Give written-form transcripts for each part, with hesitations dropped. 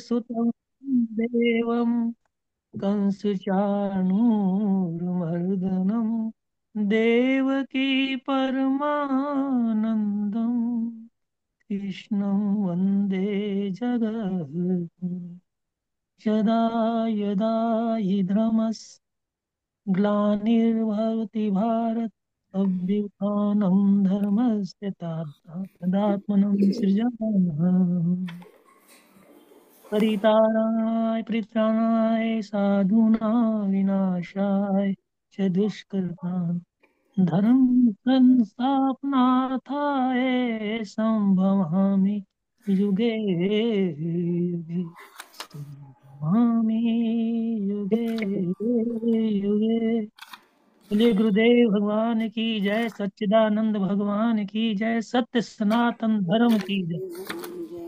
सुतं देवं कंसचाणूरमर्दनं देवकी परमानन्दं कृष्णं वन्दे जगद्गुरुं। यदा यदा हि ग्लानिर्भवति भारत अभ्युत्थानं धर्मस्य तदात्मनं सृजाम्यहम्। परिताराय परित्राणाय साधूनां विनाशाय च दुष्कृतां धर्म संस्थापनार्थाय संभवामि युगे युगे संभवामि युगे युगे। बोलिए गुरुदेव भगवान की जय, सच्चिदानंद भगवान की जय, सत्य सनातन धर्म की जय।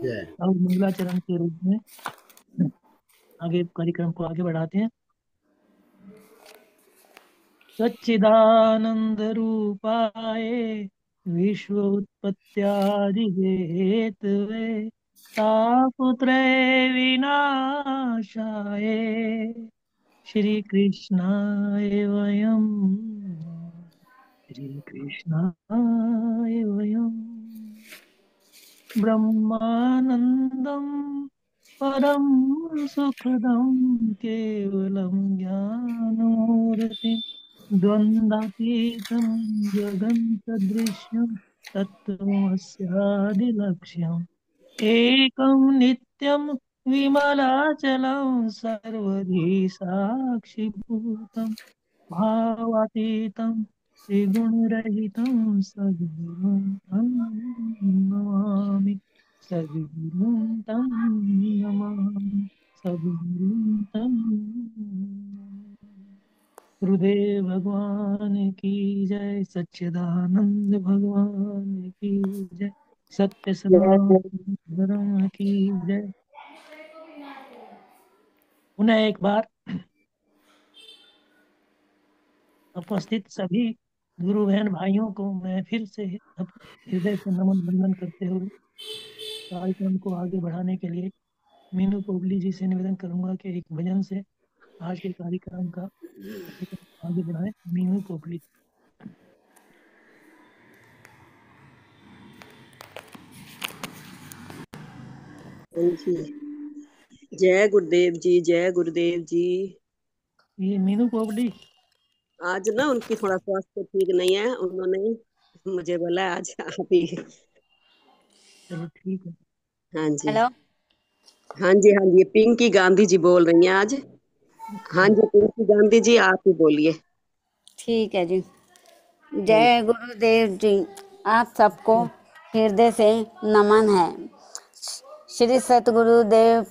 जय। और मंगलाचरण के रूप में आगे कार्यक्रम को आगे बढ़ाते हैं। सच्चिदानंद रूपाय विश्व उत्पत्त्यादि हेतवे तापत्रय विनाशाय श्री कृष्णाय वयं श्री कृष्णाय वयं ब्रह्मानंदं परम सुखदं केवलं ज्ञानमूर्तिं द्वन्द्वातीतं जगन्सदृश्यं तत्त्वमस्यादिलक्ष्यम् एकं नित्यं विमलाचलं सर्वधी साक्षिभूतं भावातीतं त्रिगुणरहितं सद्गुरुं तं नमामि सद्गुरुं तं नमामि सद्गुरुं तं नमामि। गुरुदेव भगवान की जय, सच्चिदानंद भगवान की जय, सत्य सनातन धर्म की जय। पुनः एक बार उपस्थित सभी गुरु बहन भाइयों को मैं फिर से हृदय से नमन वंदन करते हुए कार्यक्रम को आगे बढ़ाने के लिए मीनू पोगली जी से निवेदन करूंगा कि एक भजन से आज के कार्यक्रम का कार्यक्रम आगे बढ़ाएं। मीनू पोगली। हाँ जी। जय गुरुदेव जी, जय गुरुदेव जी। ये मीनू पोगली आज ना उनकी थोड़ा स्वास्थ्य ठीक नहीं है, उन्होंने मुझे बोला आज आप ही। चलो ठीक है। हाँ जी। हेलो। हाँ जी, हाँ जी, पिंकी गांधी जी बोल रही हैं आज। हाँ जी, पिंकी गांधी जी आप ही बोलिए। ठीक है जी। जय गुरुदेव जी। आप सबको हृदय से नमन है। श्री सतगुरुदेव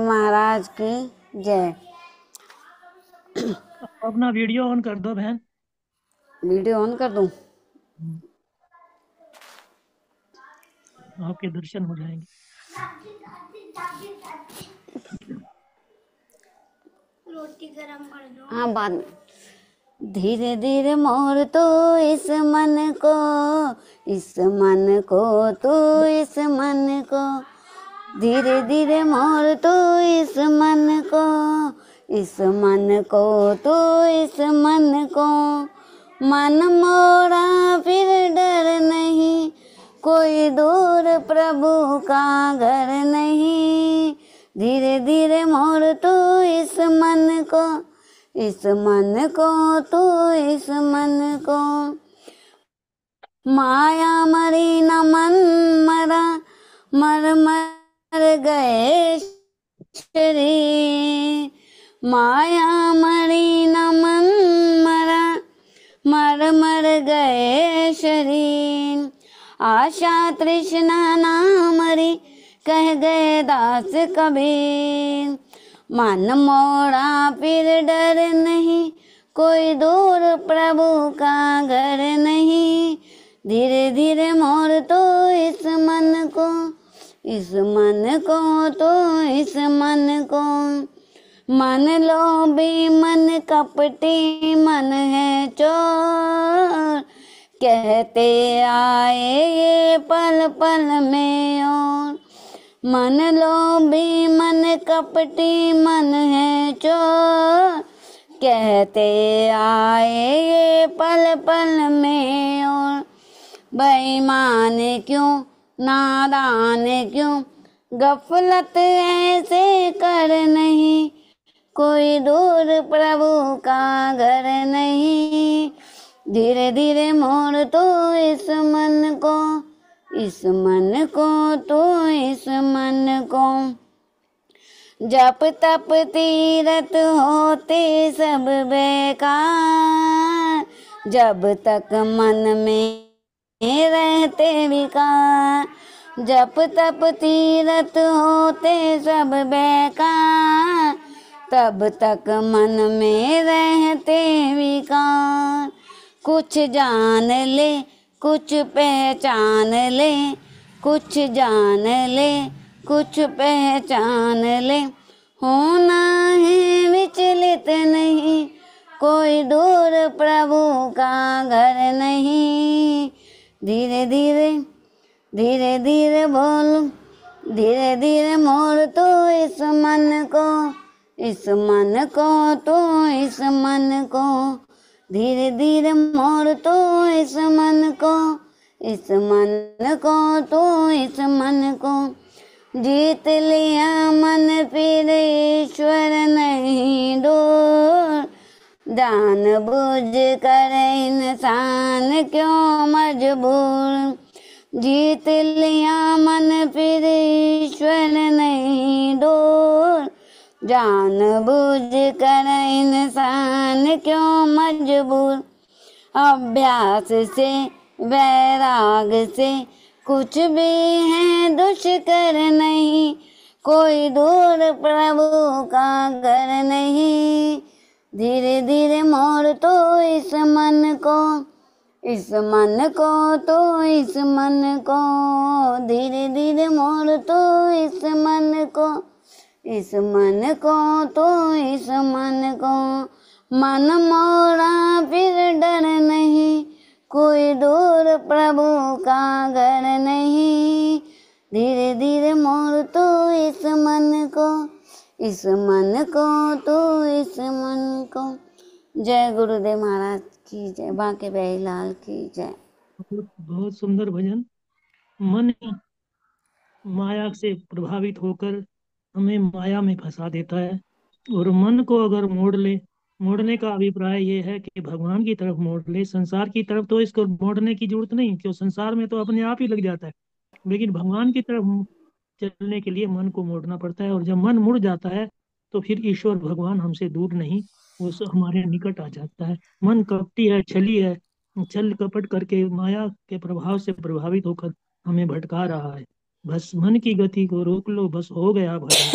महाराज की जय। अपना वीडियो ऑन कर दो बहन। वीडियो ऑन कर दूं? आपके दर्शन हो जाएंगे। रोटी गरम कर दो। हाँ, बाद में। धीरे धीरे मोर तो इस मन को, इस मन को तू इस मन को, धीरे धीरे मोर तू इस मन को, इस मन को तू इस मन को, मन मोरा फिर डर नहीं, कोई दूर प्रभु का घर नहीं, धीरे धीरे मोर तू इस मन को, इस मन को तू इस मन को, माया मरी न मन मरा, मर मर गए शरीर, माया मरी न मन मरा, मर मर गए शरीर, आशा तृष्णा ना मरी, कह गए दास कबीर, मन मोड़ा फिर डर नहीं, कोई दूर प्रभु का घर नहीं, धीरे धीरे मोर तो इस मन को, इस मन को तो इस मन को, मन लोभी मन कपटी मन है चोर, कहते आए ये पल पल में और, मन लोभी मन कपटी मन है चोर, कहते आए ये पल पल में और। बेईमान क्यों नादान क्यों, गफलत ऐसे कर नहीं, कोई दूर प्रभु का घर नहीं। धीरे धीरे मोड़ तो इस मन को, इस मन को तो इस मन को। जप तप तीरथ होते सब बेकार, जब तक मन में रहते विकार। जप तप तीरथ होते सब बेकार, तब तक मन में रहते विकार। कुछ जान ले कुछ पहचान ले, कुछ जान ले कुछ पहचान ले। होना है विचलित नहीं, कोई दूर प्रभु का घर नहीं। धीरे धीरे धीरे धीरे बोल, धीरे धीरे मोड़ तो इस मन को, इस मन को तो इस मन को। धीरे धीरे मोड़ तो इस मन को, इस मन को तो इस मन को। जीत लिया मन फिर ईश्वर नहीं दूर, जान बुझ कर इंसान क्यों मजबूर। जीत लिया मन फिर ईश्वर नहीं दूर, जान बुझ कर इंसान क्यों मजबूर। अभ्यास से वैराग से कुछ भी है दुष्कर नहीं, कोई दूर प्रभु का घर नहीं। धीरे धीरे मोड़ तो इस मन को, इस मन को तो इस मन को। धीरे धीरे मोड़ तो इस मन को, इस मन को तो इस मन को। मन मोड़ा फिर डर नहीं, कोई दूर प्रभु का घर नहीं। धीरे धीरे मोड़ तो इस मन को, इस मन को तो इस मन को। जय गुरुदेव महाराज की जय, बांके बिहारी लाल की जय। बहुत बहुत सुंदर भजन। मन ही माया से प्रभावित होकर हमें माया में फंसा देता है, और मन को अगर मोड़ ले, मोड़ने का अभिप्राय ये है कि भगवान की तरफ मोड़ ले। संसार की तरफ तो इसको मोड़ने की जरूरत नहीं, क्यों संसार में तो अपने आप ही लग जाता है। लेकिन भगवान की तरफ चलने के लिए मन को मोड़ना पड़ता है, और जब मन मुड़ जाता है तो फिर ईश्वर भगवान हमसे दूर नहीं, वो हमारे निकट आ जाता है। मन कपटी है, छली है, छल कपट करके माया के प्रभाव से प्रभावित होकर हमें भटका रहा है। बस मन की गति को रोक लो, बस हो गया भजन।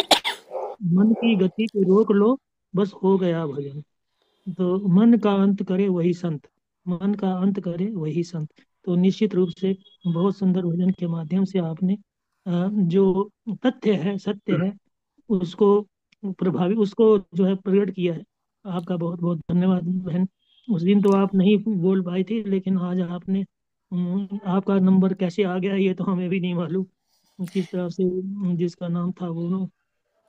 मन की गति को रोक लो, बस हो गया भजन। तो मन का अंत करे वही संत, मन का अंत करे वही संत। तो निश्चित रूप से बहुत सुंदर भजन के माध्यम से आपने जो तथ्य है, सत्य है, उसको उसको जो है प्रकट किया है। आपका बहुत बहुत धन्यवाद बहन। उस दिन तो आप नहीं बोल पाई थी, लेकिन आज आपने आपका नंबर कैसे आ गया ये तो हमें भी नहीं मालूम, किस तरह से जिसका नाम था वो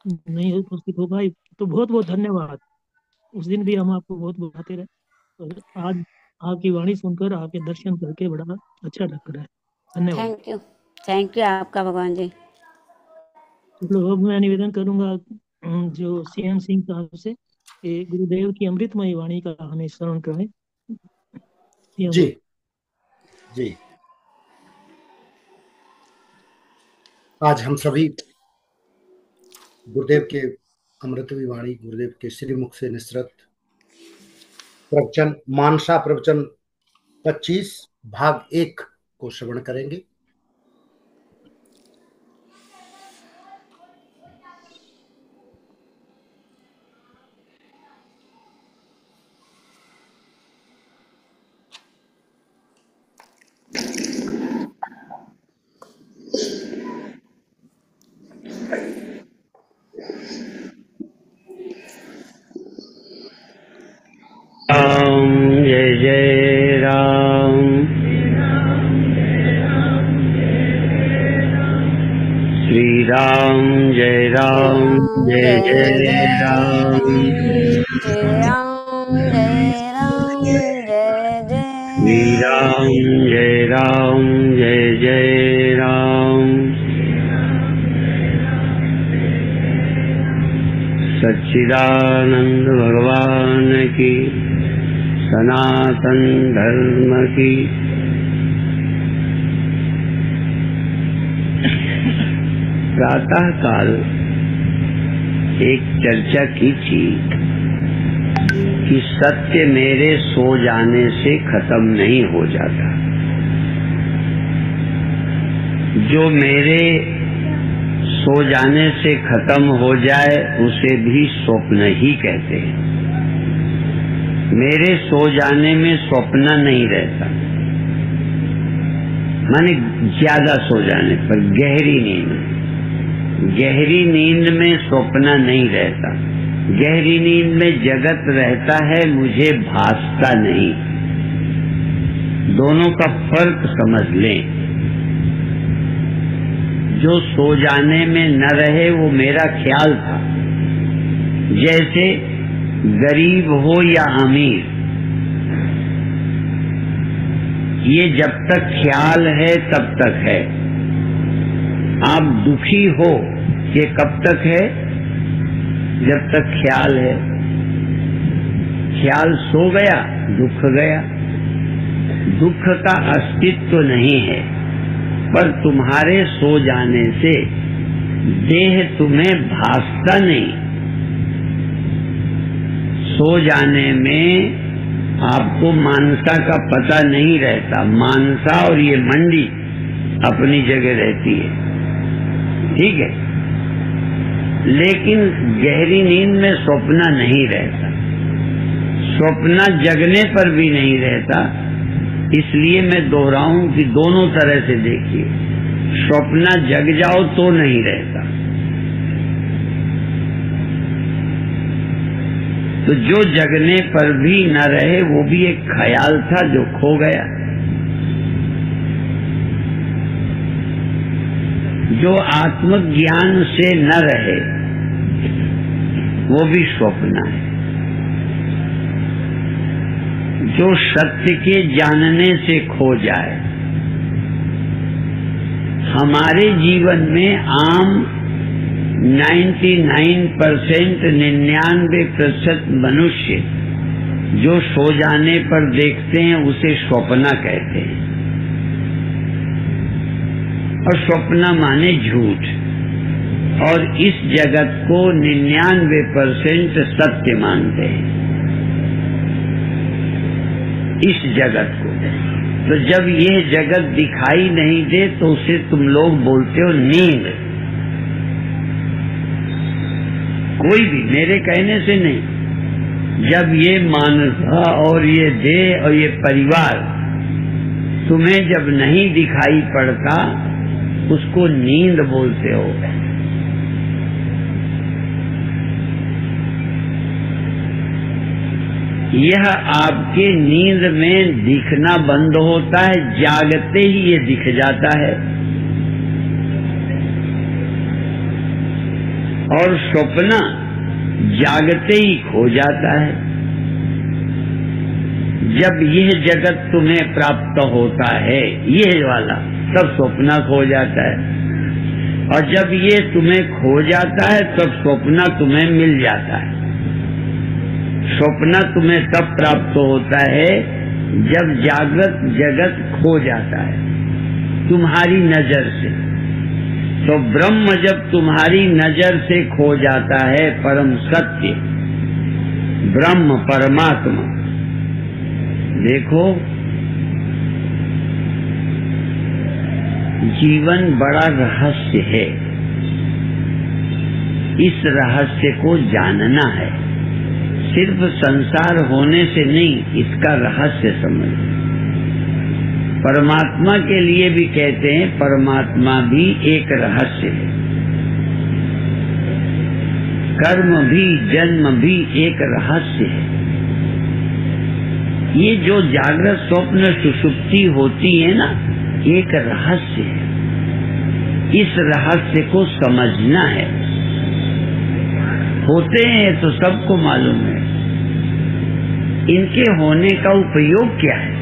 नहीं उपस्थित हो पाई। तो बहुत बहुत धन्यवाद। उस दिन भी हम आपको बहुत बुलाते रहे, और आज आपकी वाणी सुनकर, आपके दर्शन करके बड़ा अच्छा लग रहा है। धन्यवाद। थैंक यू आपका भगवान जी। तो अब मैं निवेदन करूंगा जो CM सिंह साहब से कि गुरुदेव की अमृतमयी वाणी का हमें स्मरण करें। जी जी, आज हम सभी गुरुदेव के अमृतमयी वाणी, गुरुदेव के श्रीमुख से निसृत प्रवचन, मानसा प्रवचन 25 भाग 1 को श्रवण करेंगे। जय जय राम, जय राम जय जय राम। श्री राम जय राम जय जय श्री राम जय राम जय जय राम। सच्चिदानंद भगवान की, सनातन धर्म की। प्रातः काल एक चर्चा की थी कि सत्य मेरे सो जाने से खत्म नहीं हो जाता। जो मेरे सो जाने से खत्म हो जाए उसे भी स्वप्न ही कहते हैं। मेरे सो जाने में स्वप्न नहीं रहता, माने ज्यादा सो जाने पर, गहरी नींद। गहरी नींद में स्वप्न नहीं रहता। गहरी नींद में जगत रहता है, मुझे भासता नहीं। दोनों का फर्क समझ लें। जो सो जाने में न रहे वो मेरा ख्याल था। जैसे गरीब हो या अमीर, ये जब तक ख्याल है तब तक है। आप दुखी हो ये कब तक है? जब तक ख्याल है। ख्याल सो गया, दुख गया। दुख का अस्तित्व नहीं है, पर तुम्हारे सो जाने से देह तुम्हें भासता नहीं। सो जाने में आपको मानसा का पता नहीं रहता। मानसा और ये मंडी अपनी जगह रहती है, ठीक है, लेकिन गहरी नींद में स्वप्न नहीं रहता। स्वप्न जगने पर भी नहीं रहता। इसलिए मैं दोहराऊं कि दोनों तरह से देखिए। स्वप्न जग जाओ तो नहीं रहता। तो जो जगने पर भी न रहे वो भी एक ख्याल था जो खो गया। जो आत्मज्ञान से न रहे वो भी स्वप्न है। जो सत्य के जानने से खो जाए। हमारे जीवन में आम 99% 99% मनुष्य जो सो जाने पर देखते हैं उसे स्वप्न कहते हैं। और स्वप्न माने झूठ। और इस जगत को 99% सत्य मानते हैं। इस जगत को। तो जब यह जगत दिखाई नहीं दे तो उसे तुम लोग बोलते हो नींद। कोई भी मेरे कहने से नहीं। जब ये मानसा और ये देह और ये परिवार तुम्हें जब नहीं दिखाई पड़ता उसको नींद बोलते हो। यह आपके नींद में दिखना बंद होता है, जागते ही ये दिख जाता है। और स्वप्न जागते ही खो जाता है। जब यह जगत तुम्हें प्राप्त होता है, यह वाला, तब स्वप्न खो जाता है। और जब ये तुम्हें खो जाता है तब स्वप्न तुम्हें मिल जाता है। स्वप्न तुम्हें तब प्राप्त होता है जब जागृत जगत खो जाता है तुम्हारी नजर से। तो ब्रह्म जब तुम्हारी नजर से खो जाता है, परम सत्य ब्रह्म परमात्मा, देखो जीवन बड़ा रहस्य है। इस रहस्य को जानना है। सिर्फ संसार होने से नहीं, इसका रहस्य समझ। परमात्मा के लिए भी कहते हैं परमात्मा भी एक रहस्य है। कर्म भी, जन्म भी एक रहस्य है। ये जो जागृत स्वप्न सुषुप्ति होती है ना, एक रहस्य है। इस रहस्य को समझना है। होते हैं तो सबको मालूम है, इनके होने का उपयोग क्या है।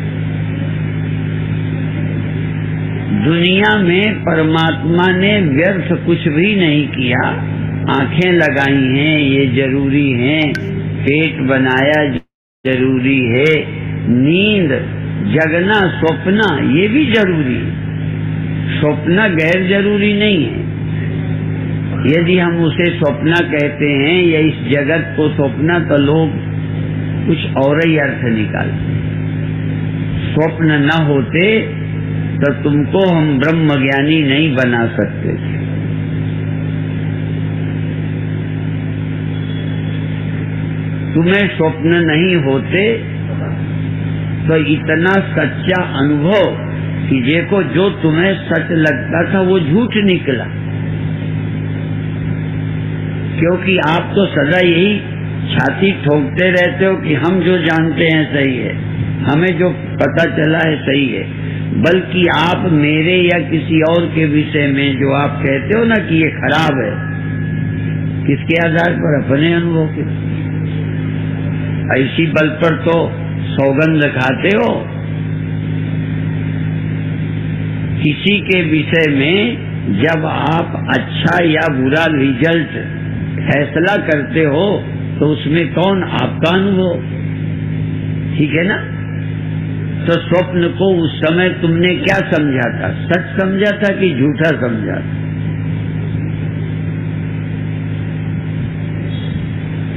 दुनिया में परमात्मा ने व्यर्थ कुछ भी नहीं किया। आंखें लगाई हैं ये जरूरी है, पेट बनाया जरूरी है, नींद जगना स्वप्न ये भी जरूरी है। स्वप्न गैर जरूरी नहीं है। यदि हम उसे स्वप्न कहते हैं या इस जगत को स्वप्न, तो लोग कुछ और ही अर्थ निकालते। स्वप्न न होते तो तुमको हम ब्रह्म ज्ञानी नहीं बना सकते थे। तुम्हें स्वप्न नहीं होते तो इतना सच्चा अनुभव कि देखो जो तुम्हें सच लगता था वो झूठ निकला। क्योंकि आप तो सदा यही छाती ठोकते रहते हो कि हम जो जानते हैं सही है, हमें जो पता चला है सही है। बल्कि आप मेरे या किसी और के विषय में जो आप कहते हो ना कि ये खराब है, किसके आधार पर? अपने अनुभव के। ऐसी बल पर तो सौगंध खाते हो। किसी के विषय में जब आप अच्छा या बुरा रिजल्ट फैसला करते हो तो उसमें कौन? आपका अनुभव, ठीक है ना। तो स्वप्न को उस समय तुमने क्या समझा था? सच समझा था कि झूठा समझा था?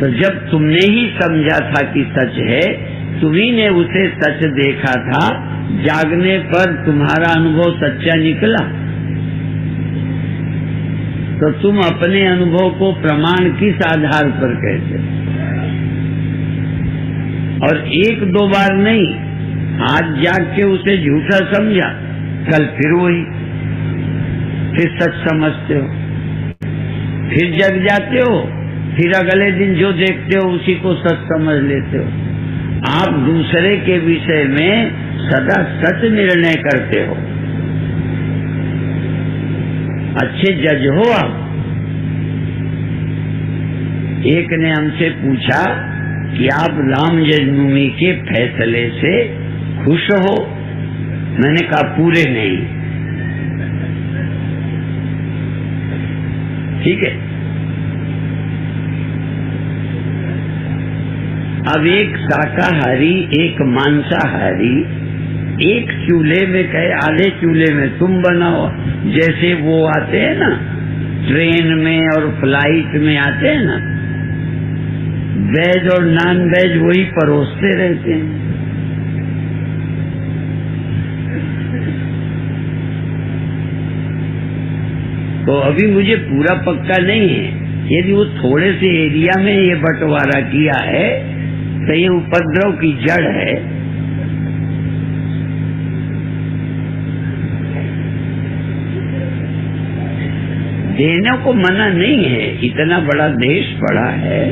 तो जब तुमने ही समझा था कि सच है, तुम्ही ने उसे सच देखा था, जागने पर तुम्हारा अनुभव सच्चा निकला। तो तुम अपने अनुभव को प्रमाण किस आधार पर कहते? और एक दो बार नहीं, आज जाग के उसे झूठा समझा, कल फिर वही, फिर सच समझते हो, फिर जग जाते हो, फिर अगले दिन जो देखते हो उसी को सच समझ लेते हो। आप दूसरे के विषय में सदा सच निर्णय करते हो। अच्छे जज हो आप। एक ने हमसे पूछा कि आप राम जन्मभूमि के फैसले से खुश हो? मैंने कहा पूरे नहीं। ठीक है। अब एक शाकाहारी एक मांसाहारी एक चूल्हे में कहे आधे चूल्हे में तुम बनाओ। जैसे वो आते हैं ना ट्रेन में और फ्लाइट में आते हैं ना, वेज और नॉन वेज वही परोसते रहते हैं। तो अभी मुझे पूरा पक्का नहीं है, यदि वो थोड़े से एरिया में ये बंटवारा किया है तो ये उपद्रव की जड़ है। देने को मना नहीं है, इतना बड़ा देश पड़ा है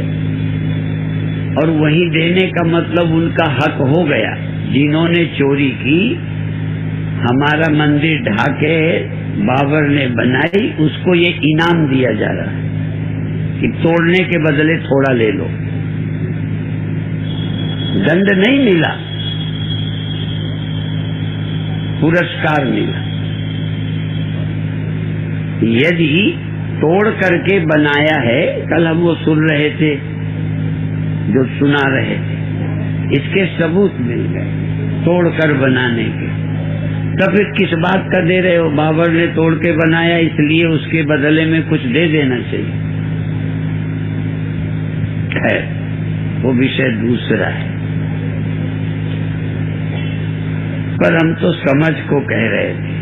और वहीं देने का मतलब उनका हक हो गया। जिन्होंने चोरी की, हमारा मंदिर ढाके बाबर ने बनाई, उसको ये इनाम दिया जा रहा है कि तोड़ने के बदले थोड़ा ले लो। दंड नहीं मिला, पुरस्कार मिला। यदि तोड़ करके बनाया है, कल हम वो सुन रहे थे जो सुना रहे थे, इसके सबूत मिल गए तोड़ कर बनाने के। तो फिर किस बात का दे रहे हो? बाबर ने तोड़ के बनाया इसलिए उसके बदले में कुछ दे देना चाहिए। खैर वो विषय दूसरा है, पर हम तो समझ को कह रहे थे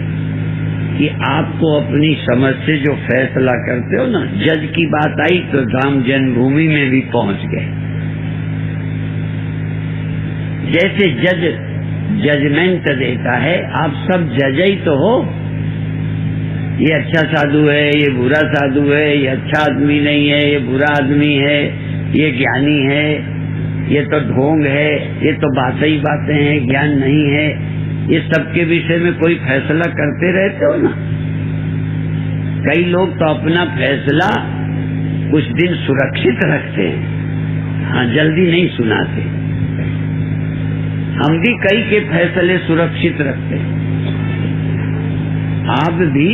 कि आपको अपनी समझ से जो फैसला करते हो ना, जज की बात आई तो राम जन्मभूमि में भी पहुंच गए। जैसे जज जजमेंट देता है, आप सब जज ही तो हो। ये अच्छा साधु है, ये बुरा साधु है, ये अच्छा आदमी नहीं है, ये बुरा आदमी है, ये ज्ञानी है, ये तो ढोंग है, ये तो बातें ही बातें हैं, ज्ञान नहीं है। ये सबके विषय में कोई फैसला करते रहते हो ना। कई लोग तो अपना फैसला कुछ दिन सुरक्षित रखते हैं, हाँ, जल्दी नहीं सुनाते। हम भी कई के फैसले सुरक्षित रखते हैं, आप भी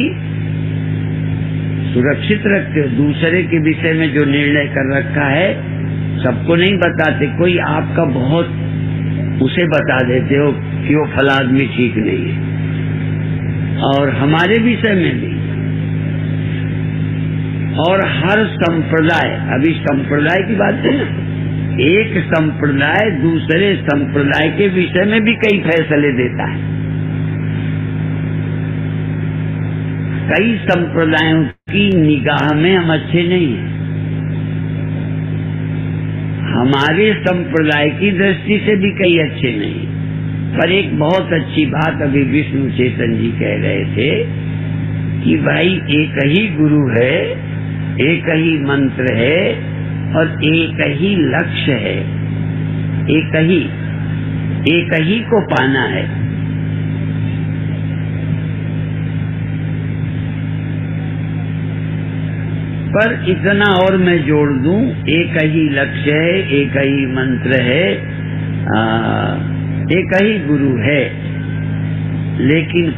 सुरक्षित रखते हो। दूसरे के विषय में जो निर्णय कर रखा है सबको नहीं बताते, कोई आपका बहुत उसे बता देते हो कि वो फला आदमी ठीक नहीं है। और हमारे विषय में भी, और हर संप्रदाय, अभी संप्रदाय की बात है ना, एक संप्रदाय दूसरे संप्रदाय के विषय में भी कई फैसले देता है। कई संप्रदायों की निगाह में हम अच्छे नहीं हैं, हमारे संप्रदाय की दृष्टि से भी कई अच्छे नहीं। पर एक बहुत अच्छी बात अभी विष्णु चेतन जी कह रहे थे कि भाई एक ही गुरु है, एक ही मंत्र है और एक ही लक्ष्य है, एक ही को पाना है। पर इतना और मैं जोड़ दूं, एक ही लक्ष्य है, एक ही मंत्र है, एक ही गुरु है, लेकिन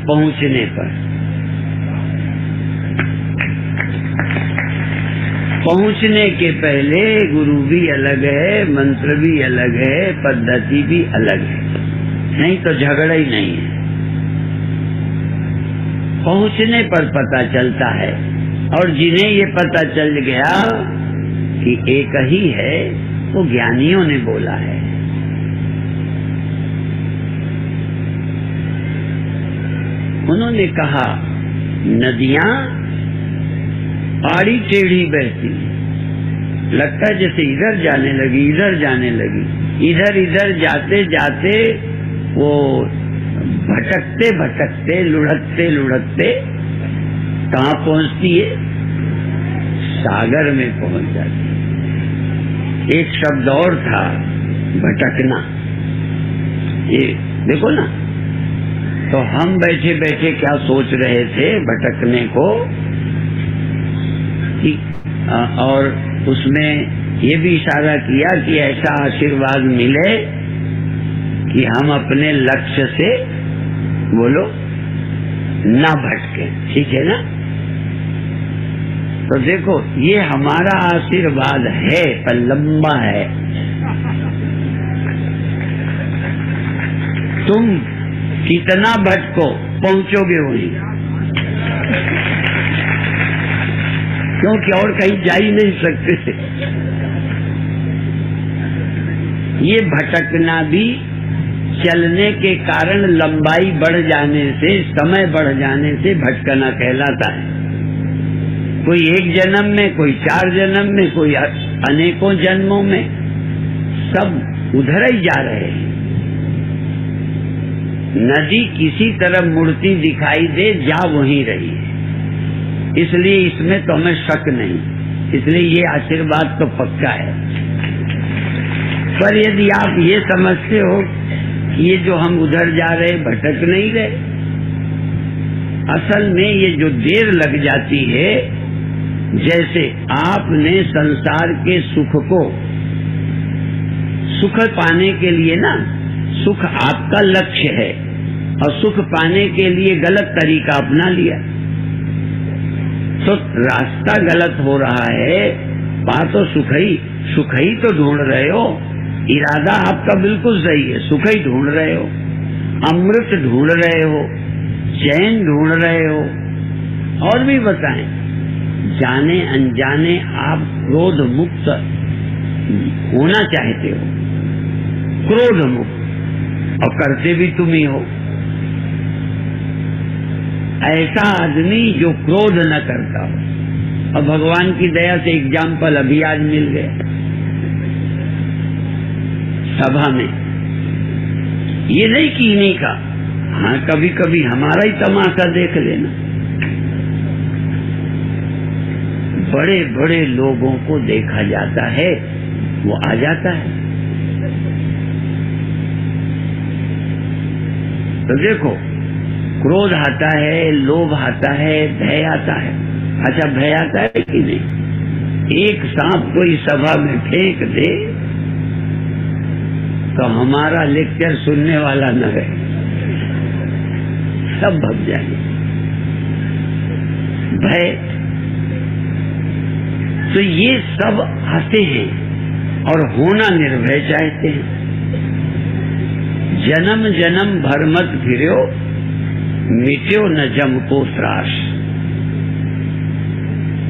पहुंचने के पहले गुरु भी अलग है, मंत्र भी अलग है, पद्धति भी अलग है, नहीं तो झगड़ा ही नहीं है। पहुंचने पर पता चलता है, और जिन्हें ये पता चल गया कि एक ही है, वो ज्ञानियों ने बोला है। उन्होंने कहा नदियां आड़ी टेढ़ी बहती, लगता है जैसे इधर जाने लगी, इधर जाने लगी, इधर इधर जाते जाते वो भटकते भटकते लुढ़कते लुढ़कते कहाँ पहुंचती है? सागर में पहुंच जाती है। एक शब्द और था, भटकना। ये देखो ना, तो हम बैठे बैठे क्या सोच रहे थे भटकने को कि, और उसमें ये भी इशारा किया कि ऐसा आशीर्वाद मिले कि हम अपने लक्ष्य से, बोलो, ना भटके। ठीक है ना? तो देखो, ये हमारा आशीर्वाद है, पर लंबा है। तुम कितना भटको, पहुंचोगे वहीं, क्योंकि और कहीं जा ही नहीं सकते। ये भटकना भी चलने के कारण लंबाई बढ़ जाने से, समय बढ़ जाने से भटकना कहलाता है। कोई एक जन्म में, कोई 4 जन्म में, कोई अनेकों जन्मों में, सब उधर ही जा रहे हैं। नदी किसी तरह मुड़ती दिखाई दे, जा वहीं रही है, इसलिए इसमें तो हमें शक नहीं, इसलिए ये आशीर्वाद तो पक्का है। पर यदि आप ये समझते हो कि ये जो हम उधर जा रहे भटक नहीं रहे, असल में ये जो देर लग जाती है, जैसे आपने संसार के सुख को, सुख पाने के लिए ना, सुख आपका लक्ष्य है और सुख पाने के लिए गलत तरीका अपना लिया, तो रास्ता गलत हो रहा है। बात तो सुख ही तो ढूंढ रहे हो, इरादा आपका बिल्कुल सही है, सुख ही ढूंढ रहे हो, अमृत ढूंढ रहे हो, चैन ढूंढ रहे हो। और भी बताएं, जाने अनजाने आप क्रोध मुक्त होना चाहते हो, क्रोध मुक्त, और करते भी तुम ही हो। ऐसा आदमी जो क्रोध न करता हो, और भगवान की दया से एग्जाम्पल अभी आज मिल गए सभा में। ये नहीं कि इन्हीं का, हाँ, कभी कभी हमारा ही तमाशा देख लेना। बड़े बड़े लोगों को देखा जाता है, वो आ जाता है। तो देखो, क्रोध आता है, लोभ आता है, भय आता है, अच्छा भय आता है कि नहीं? एक सांप कोई सभा में फेंक दे तो हमारा लेक्चर सुनने वाला न रहे, सब भग जाएंगे। भय तो ये सब आते हैं और होना निर्भय चाहते हैं। जन्म जन्म भर मत फिर्यो, मिट्यो न जम को त्रास।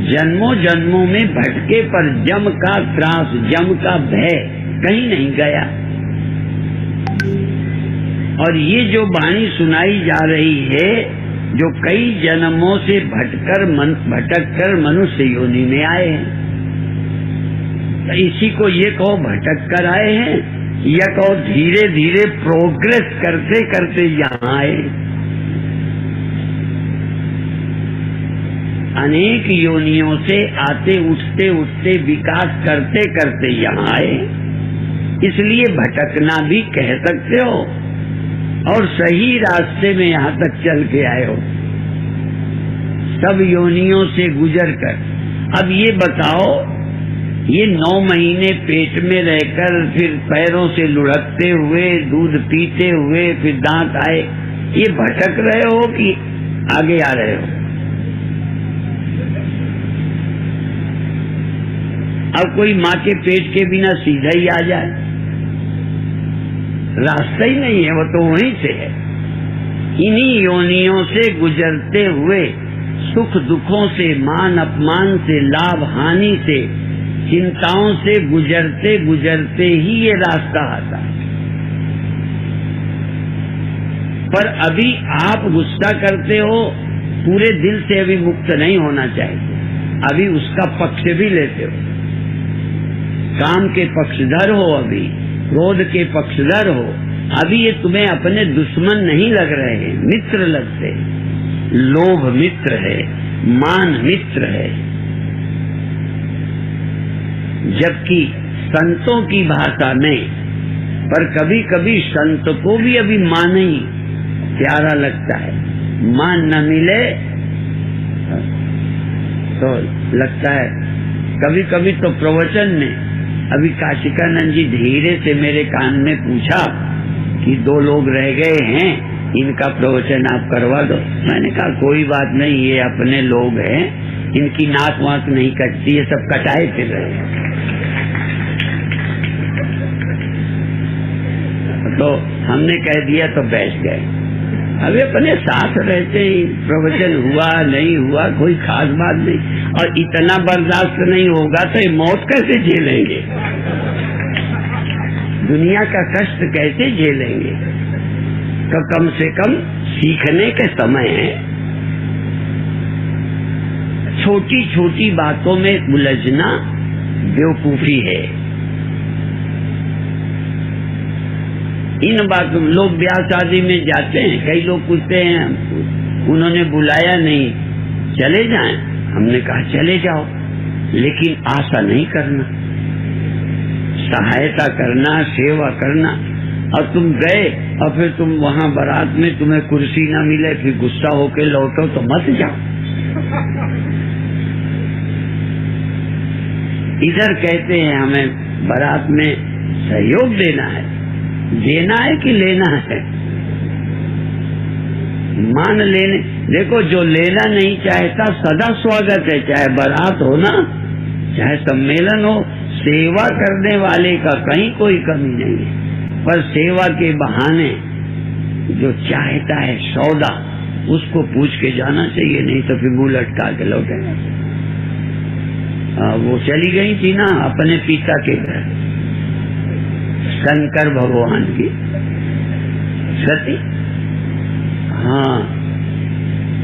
जन्मों जन्मों में भटके पर जम का त्रास, जम का भय कहीं नहीं गया। और ये जो वाणी सुनाई जा रही है, जो कई जन्मों से भटक कर मनुष्य योनि में आए हैं, तो इसी को ये कहो भटक कर आए हैं, या कहो धीरे धीरे प्रोग्रेस करते करते यहाँ आए। अनेक योनियों से आते उठते उठते विकास करते करते यहाँ आए, इसलिए भटकना भी कह सकते हो और सही रास्ते में यहाँ तक चल के आए हो, सब योनियों से गुजर कर। अब ये बताओ, ये 9 महीने पेट में रहकर फिर पैरों से लुढ़कते हुए, दूध पीते हुए, फिर दांत आए, ये भटक रहे हो कि आगे आ रहे हो? अब कोई माँ के पेट के बिना सीधा ही आ जाए, रास्ता ही नहीं है, वो तो वहीं से है। इन्हीं योनियों से गुजरते हुए, सुख दुखों से, मान अपमान से, लाभ हानि से, चिंताओं से गुजरते गुजरते ही ये रास्ता आता है। पर अभी आप गुस्सा करते हो, पूरे दिल से अभी मुक्त नहीं होना चाहिए, अभी उसका पक्ष भी लेते हो, काम के पक्षधर हो, अभी क्रोध के पक्षधर हो, अभी ये तुम्हें अपने दुश्मन नहीं लग रहे हैं, मित्र लगते। लोभ मित्र है, मान मित्र है, जबकि संतों की भाषा में, पर कभी कभी संत को भी अभी मान ही प्यारा लगता है, मान न मिले तो लगता है। कभी कभी तो प्रवचन में अभी काशिकानंद जी धीरे से मेरे कान में पूछा कि 2 लोग रह गए हैं, इनका प्रवचन आप करवा दो। मैंने कहा कोई बात नहीं, ये अपने लोग हैं, इनकी नाक वाक नहीं कटती, ये सब कटाए फिर रहे हैं। तो हमने कह दिया तो बैठ गए। अभी अपने साथ रहते ही प्रवचन हुआ नहीं हुआ कोई खास बात नहीं, और इतना बर्दाश्त नहीं होगा तो ये मौत कैसे झेलेंगे, दुनिया का कष्ट कैसे झेलेंगे? तो कम से कम सीखने के समय है। छोटी छोटी बातों में उलझना बेवकूफी है। इन बातों, लोग ब्याह शादी में जाते हैं, कई लोग पूछते हैं उन्होंने बुलाया नहीं, चले जाएं? हमने कहा चले जाओ, लेकिन आशा नहीं करना, सहायता करना, सेवा करना। और तुम गए और फिर तुम वहां बारात में तुम्हें कुर्सी ना मिले, फिर गुस्सा होके लौटो तो मत जाओ। इधर कहते हैं हमें बारात में सहयोग देना है, देना है कि लेना है? मान लेने, देखो जो लेना नहीं चाहता सदा स्वागत है, चाहे बारात हो ना, चाहे सम्मेलन हो, सेवा करने वाले का कहीं कोई कमी नहीं है। पर सेवा के बहाने जो चाहता है सौदा, उसको पूछ के जाना चाहिए, नहीं तो फिर मुंह लटका के लौटेगा। वो चली गई थी ना अपने पिता के घर, शंकर भगवान की सती। हाँ,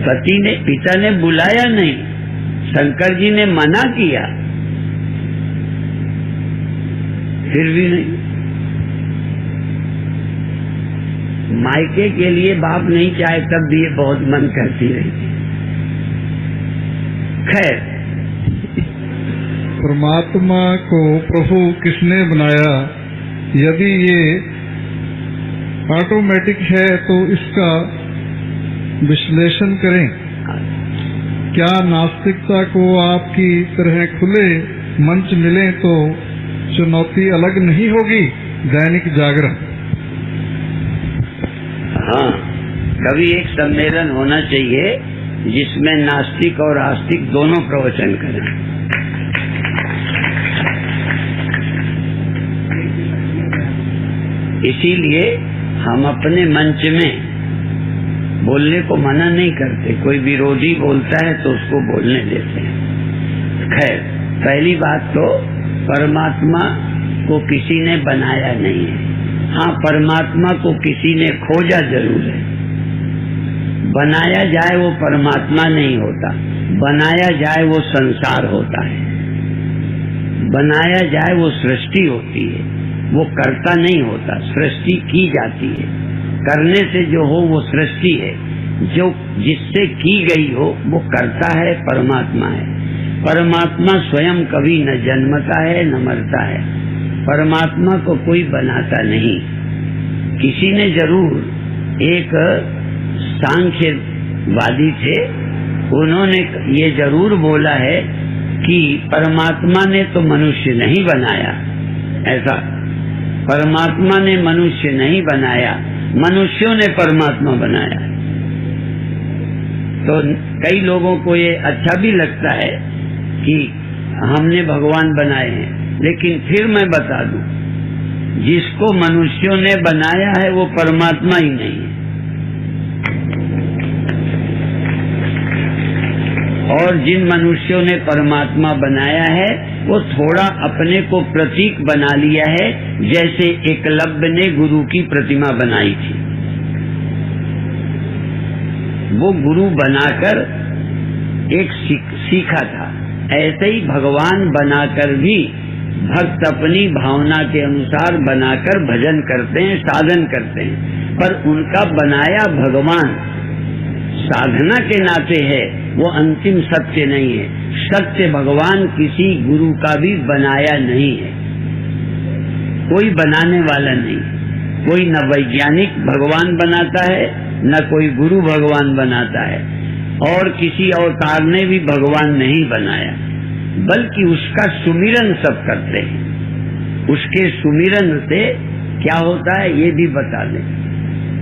सती ने, पिता ने बुलाया नहीं, शंकर जी ने मना किया, फिर भी नहीं। मायके के लिए बाप नहीं चाहे तब भी ये बहुत मन करती रही। खैर, परमात्मा को प्रभु किसने बनाया? यदि ये ऑटोमेटिक है तो इसका विश्लेषण करें। क्या नास्तिकता को आपकी तरह खुले मंच मिले तो चुनौती अलग नहीं होगी? दैनिक जागरण। हाँ, कभी एक सम्मेलन होना चाहिए जिसमें नास्तिक और आस्तिक दोनों प्रवचन करें। इसीलिए हम अपने मंच में बोलने को मना नहीं करते, कोई विरोधी बोलता है तो उसको बोलने देते हैं। खैर, पहली बात तो परमात्मा को किसी ने बनाया नहीं है। हाँ, परमात्मा को किसी ने खोजा जरूर है। बनाया जाए वो परमात्मा नहीं होता, बनाया जाए वो संसार होता है, बनाया जाए वो सृष्टि होती है, वो कर्ता नहीं होता, सृष्टि की जाती है। करने से जो हो वो सृष्टि है, जो जिससे की गई हो वो कर्ता है, परमात्मा है। परमात्मा स्वयं कभी न जन्मता है न मरता है, परमात्मा को कोई बनाता नहीं। किसी ने जरूर, एक सांख्यवादी थे, उन्होंने ये जरूर बोला है कि परमात्मा ने तो मनुष्य नहीं बनाया। ऐसा परमात्मा ने मनुष्य नहीं बनाया, मनुष्यों ने परमात्मा बनाया। तो कई लोगों को ये अच्छा भी लगता है कि हमने भगवान बनाए हैं, लेकिन फिर मैं बता दूं, जिसको मनुष्यों ने बनाया है वो परमात्मा ही नहीं है। और जिन मनुष्यों ने परमात्मा बनाया है वो थोड़ा अपने को प्रतीक बना लिया है, जैसे एकलव्य ने गुरु की प्रतिमा बनाई थी। वो गुरु बनाकर एक सीखा था। ऐसे ही भगवान बनाकर भी भक्त अपनी भावना के अनुसार बनाकर भजन करते हैं, साधन करते हैं, पर उनका बनाया भगवान साधना के नाते है, वो अंतिम सत्य नहीं है। सत्य भगवान किसी गुरु का भी बनाया नहीं है, कोई बनाने वाला नहीं। कोई न वैज्ञानिक भगवान बनाता है, न कोई गुरु भगवान बनाता है, और किसी अवतार ने भी भगवान नहीं बनाया, बल्कि उसका सुमिरन सब करते हैं। उसके सुमिरन से क्या होता है ये भी बता दें।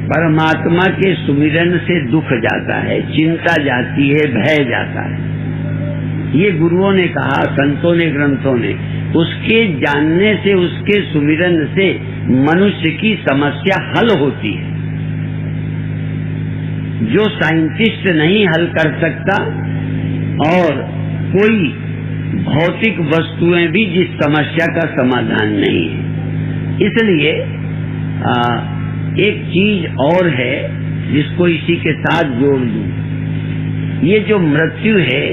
परमात्मा के सुमिरन से दुख जाता है, चिंता जाती है, भय जाता है। ये गुरुओं ने कहा, संतों ने, ग्रंथों ने। उसके जानने से, उसके सुमिरन से मनुष्य की समस्या हल होती है, जो साइंटिस्ट नहीं हल कर सकता, और कोई भौतिक वस्तुएं भी जिस समस्या का समाधान नहीं है। इसलिए एक चीज और है जिसको इसी के साथ जोड़ दूं। ये जो मृत्यु है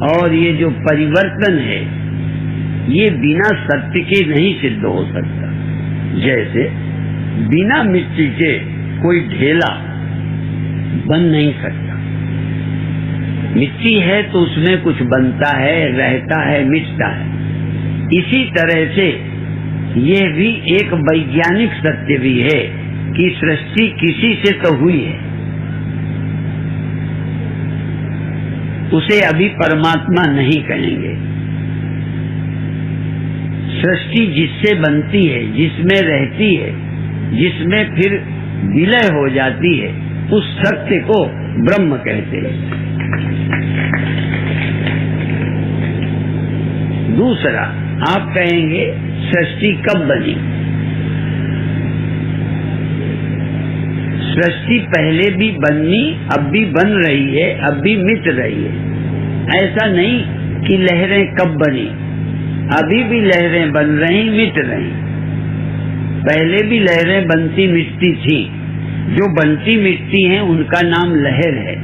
और ये जो परिवर्तन है, ये बिना सत्य के नहीं सिद्ध हो सकता। जैसे बिना मिट्टी के कोई ढेला बन नहीं सकता। मिट्टी है तो उसमें कुछ बनता है, रहता है, मिटता है। इसी तरह से ये भी एक वैज्ञानिक सत्य भी है कि सृष्टि किसी से तो हुई है, उसे अभी परमात्मा नहीं कहेंगे। सृष्टि जिससे बनती है, जिसमें रहती है, जिसमें फिर विलय हो जाती है, उस सत्य को ब्रह्म कहते हैं। दूसरा, आप कहेंगे सृष्टि कब बनी? सृष्टि पहले भी बनी, अब भी बन रही है, अब भी मिट रही है। ऐसा नहीं कि लहरें कब बनी, अभी भी लहरें बन रही, मिट रही। पहले भी लहरें बनती मिटती थी। जो बनती मिटती हैं उनका नाम लहर है,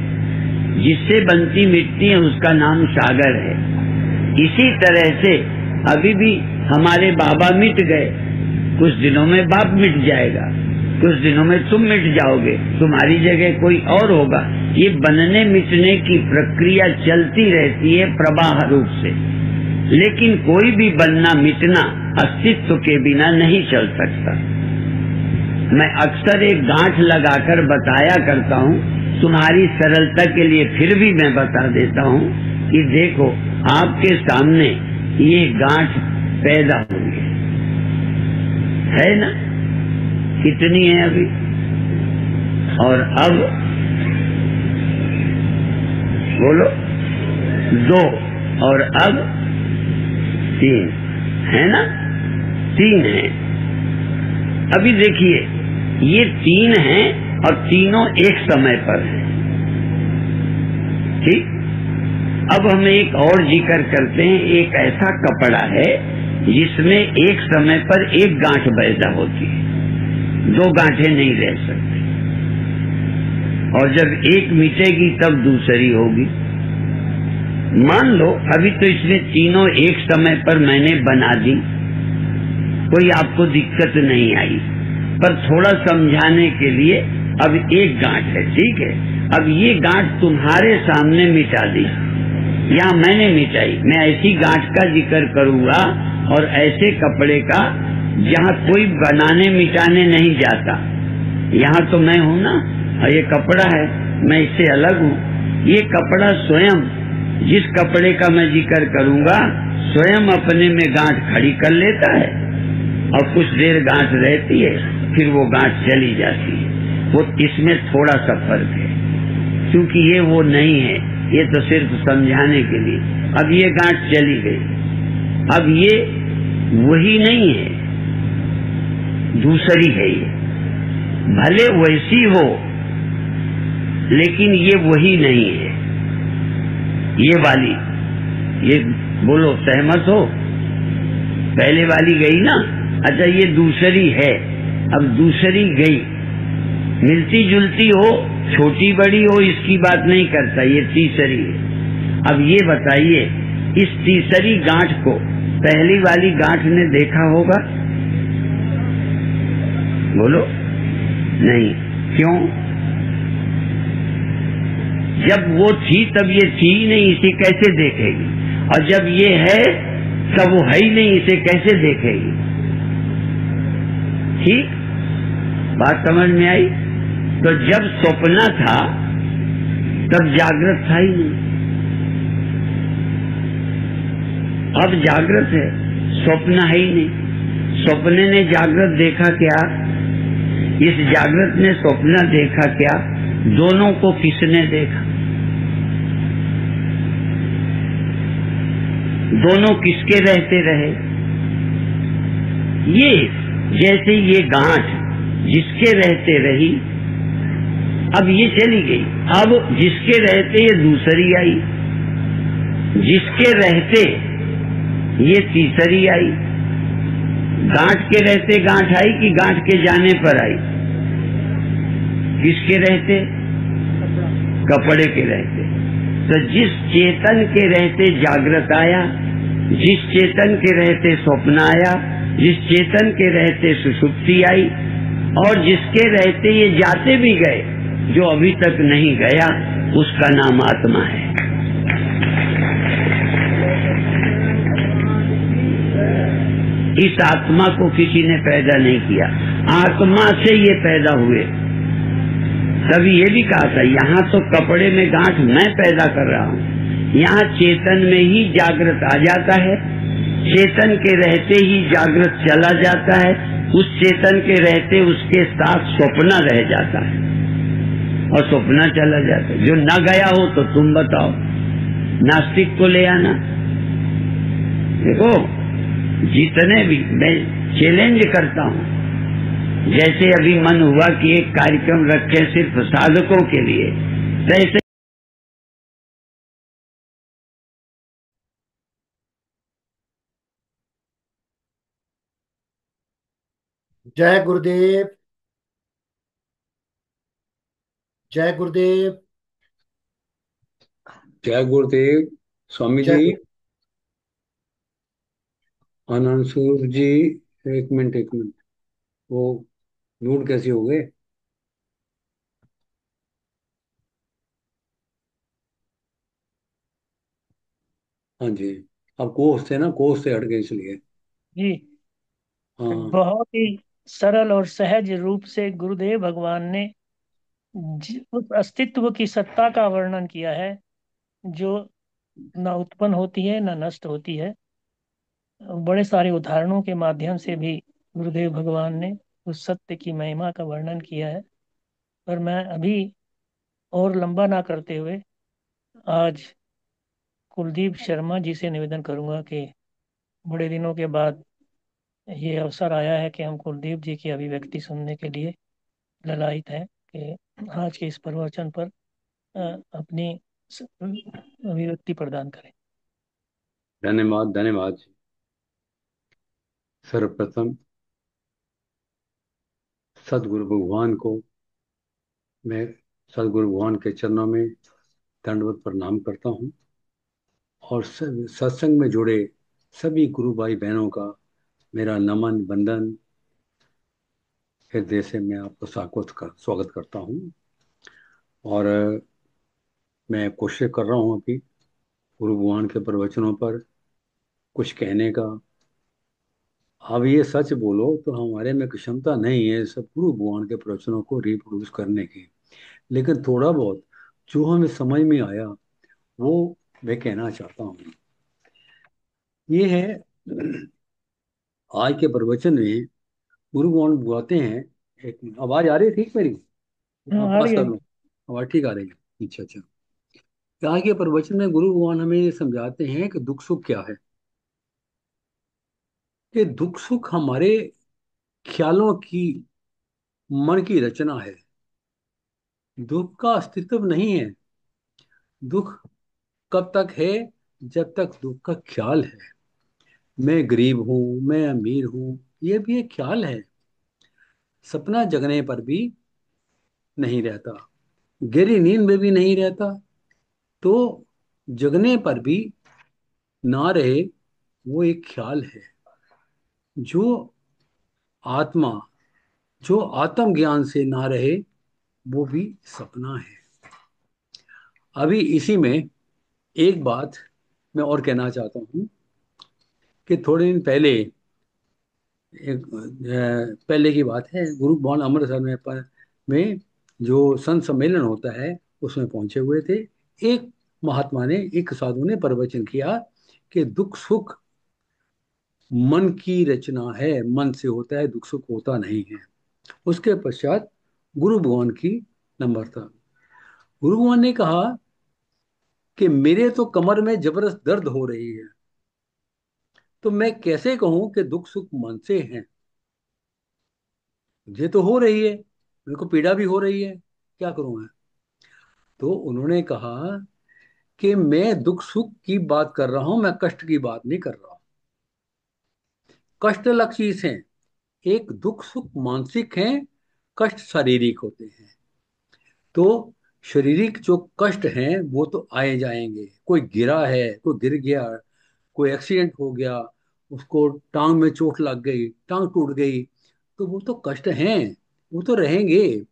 जिससे बनती मिटती है उसका नाम सागर है। इसी तरह से अभी भी हमारे बाबा मिट गए, कुछ दिनों में बाप मिट जाएगा, कुछ दिनों में तुम मिट जाओगे, तुम्हारी जगह कोई और होगा। ये बनने मिटने की प्रक्रिया चलती रहती है प्रवाह रूप से, लेकिन कोई भी बनना मिटना अस्तित्व के बिना नहीं चल सकता। मैं अक्सर एक गांठ लगाकर बताया करता हूँ, तुम्हारी सरलता के लिए फिर भी मैं बता देता हूँ कि देखो आपके सामने ये गांठ पैदा होंगे, है ना? कितनी है अभी? और अब बोलो 2 और अब 3, है ना? 3 है। अभी देखिए ये 3 हैं और तीनों एक समय पर हैं, ठीक? अब हम एक और जिक्र करते हैं। एक ऐसा कपड़ा है जिसमें एक समय पर एक गांठ पैदा होती है, 2 गांठें नहीं रह सकती, और जब एक मिटेगी तब दूसरी होगी। मान लो अभी तो इसमें तीनों एक समय पर मैंने बना दी, कोई आपको दिक्कत नहीं आई, पर थोड़ा समझाने के लिए अब एक गांठ है, ठीक है? अब ये गांठ तुम्हारे सामने मिटा दी या मैंने मिटाई। मैं ऐसी गांठ का जिक्र करूंगा और ऐसे कपड़े का जहाँ कोई बनाने मिटाने नहीं जाता। यहाँ तो मैं हूँ ना, और ये कपड़ा है, मैं इससे अलग हूँ। ये कपड़ा स्वयं, जिस कपड़े का मैं जिक्र करूंगा, स्वयं अपने में गांठ खड़ी कर लेता है और कुछ देर गांठ रहती है, फिर वो गांठ चली जाती है। वो इसमें थोड़ा सा फर्क है, क्योंकि ये वो नहीं है, ये तो सिर्फ समझाने के लिए। अब ये गांठ चली गई, अब ये वही नहीं है, दूसरी है। ये भले वैसी हो लेकिन ये वही नहीं है, ये वाली। ये बोलो सहमत हो? पहले वाली गई ना, अच्छा ये दूसरी है, अब दूसरी गई। मिलती जुलती हो, छोटी बड़ी हो, इसकी बात नहीं करता, ये तीसरी है। अब ये बताइए, इस तीसरी गांठ को पहली वाली गांठ ने देखा होगा? बोलो नहीं। क्यों? जब वो थी तब ये थी ही नहीं, इसे कैसे देखेगी? और जब ये है तब वो है ही नहीं, इसे कैसे देखेगी? ठीक बात समझ में आई? तो जब सपना था तब जागृत था ही नहीं, अब जागृत है, स्वप्न है ही नहीं। स्वप्ने ने जागृत देखा क्या? इस जागृत ने स्वप्न देखा क्या? दोनों को किसने देखा? दोनों किसके रहते रहे? ये जैसे ये गांठ जिसके रहते रही, अब ये चली गई, अब जिसके रहते ये दूसरी आई, जिसके रहते ये तीसरी आई। गांठ के रहते गांठ आई कि गांठ के जाने पर आई? किसके रहते? कपड़े के रहते। तो जिस चेतन के रहते जागृत आया, जिस चेतन के रहते स्वप्न आया, जिस चेतन के रहते सुषुप्ति आई, और जिसके रहते ये जाते भी गए, जो अभी तक नहीं गया, उसका नाम आत्मा है। इस आत्मा को किसी ने पैदा नहीं किया, आत्मा से ये पैदा हुए। तभी ये भी कहा था, यहाँ तो कपड़े में गांठ मैं पैदा कर रहा हूँ, यहाँ चेतन में ही जागृत आ जाता है, चेतन के रहते ही जागृत चला जाता है, उस चेतन के रहते उसके साथ स्वप्न रह जाता है और स्वप्न चला जाता है। जो न गया हो तो तुम बताओ, नास्तिक को ले आना। देखो जितने भी मैं चैलेंज करता हूँ, जैसे अभी मन हुआ कि एक कार्यक्रम रखे सिर्फ साधकों के लिए, तैसे जय गुरुदेव, जय गुरुदेव, जय गुरुदेव। स्वामी जय जी, गुरु। अनंसूर जी, एक मिनट, वो म्यूट कैसे हो गए? हाँ जी, अब कोर्स थे ना, कोर्स से हट गए इसलिए। जी, हाँ बहुत ही सरल और सहज रूप से गुरुदेव भगवान ने उस अस्तित्व की सत्ता का वर्णन किया है जो ना उत्पन्न होती है ना नष्ट होती है। बड़े सारे उदाहरणों के माध्यम से भी गुरुदेव भगवान ने उस सत्य की महिमा का वर्णन किया है। पर मैं अभी और लंबा ना करते हुए आज कुलदीप शर्मा जी से निवेदन करूंगा कि बड़े दिनों के बाद ये अवसर आया है कि हम कुलदीप जी की अभिव्यक्ति सुनने के लिए ललायित हैं कि आज के इस प्रवचन पर अपनी अभिव्यक्ति प्रदान करें। धन्यवाद धन्यवाद। सर्वप्रथम सदगुरु भगवान को मैं सदगुरु भगवान के चरणों में दंडवत प्रणाम करता हूँ और सत्संग में जुड़े सभी गुरु भाई बहनों का मेरा नमन बंदन हृदय से मैं आपको स्वागत करता हूँ। और मैं कोशिश कर रहा हूँ अभी गुरु भगवान के प्रवचनों पर कुछ कहने का। अब ये सच बोलो तो हमारे में क्षमता नहीं है सब गुरु भगवान के प्रवचनों को रिप्रोड्यूस करने की, लेकिन थोड़ा बहुत जो हमें समझ में आया वो मैं कहना चाहता हूँ। ये है आज के प्रवचन में गुरु भगवान बुलाते हैं। एक मिनट, आवाज आ रही है ठीक मेरी? हाँ, आप आ पास रही है। कर लो, आवाज ठीक आ रही है? अच्छा अच्छा। तो आज के प्रवचन में गुरु भगवान हमें ये समझाते हैं कि दुख सुख क्या है। कि दुख सुख हमारे ख्यालों की, मन की रचना है। दुख का अस्तित्व नहीं है। दुख कब तक है? जब तक दुख का ख्याल है। मैं गरीब हूं, मैं अमीर हूं, ये भी एक ख्याल है। सपना जगने पर भी नहीं रहता, गहरी नींद में भी नहीं रहता, तो जगने पर भी ना रहे वो एक ख्याल है। जो आत्मा, जो आत्म ज्ञान से ना रहे वो भी सपना है। अभी इसी में एक बात मैं और कहना चाहता हूँ कि थोड़े दिन पहले पहले की बात है, गुरु भवन अमृतसर में जो संत सम्मेलन होता है उसमें पहुंचे हुए थे। एक महात्मा ने, एक साधु ने प्रवचन किया कि दुख सुख मन की रचना है, मन से होता है, दुख सुख होता नहीं है। उसके पश्चात गुरु भगवान की नंबर था। गुरु भगवान ने कहा कि मेरे तो कमर में जबरदस्त दर्द हो रही है, तो मैं कैसे कहूं कि दुख सुख मन से हैं? मुझे तो हो रही है, मेरे को पीड़ा भी हो रही है, क्या करूं मैं? तो उन्होंने कहा कि मैं दुख सुख की बात कर रहा हूं, मैं कष्ट की बात नहीं कर रहा हूं। कष्ट अलग चीज है। एक दुख सुख मानसिक है, कष्ट शारीरिक होते हैं। तो शारीरिक जो कष्ट हैं वो तो आए जाएंगे। कोई गिरा है, कोई गिर गया, कोई एक्सीडेंट हो गया, उसको टांग में चोट लग गई, टांग टूट गई, तो वो तो कष्ट हैं, वो तो रहेंगे।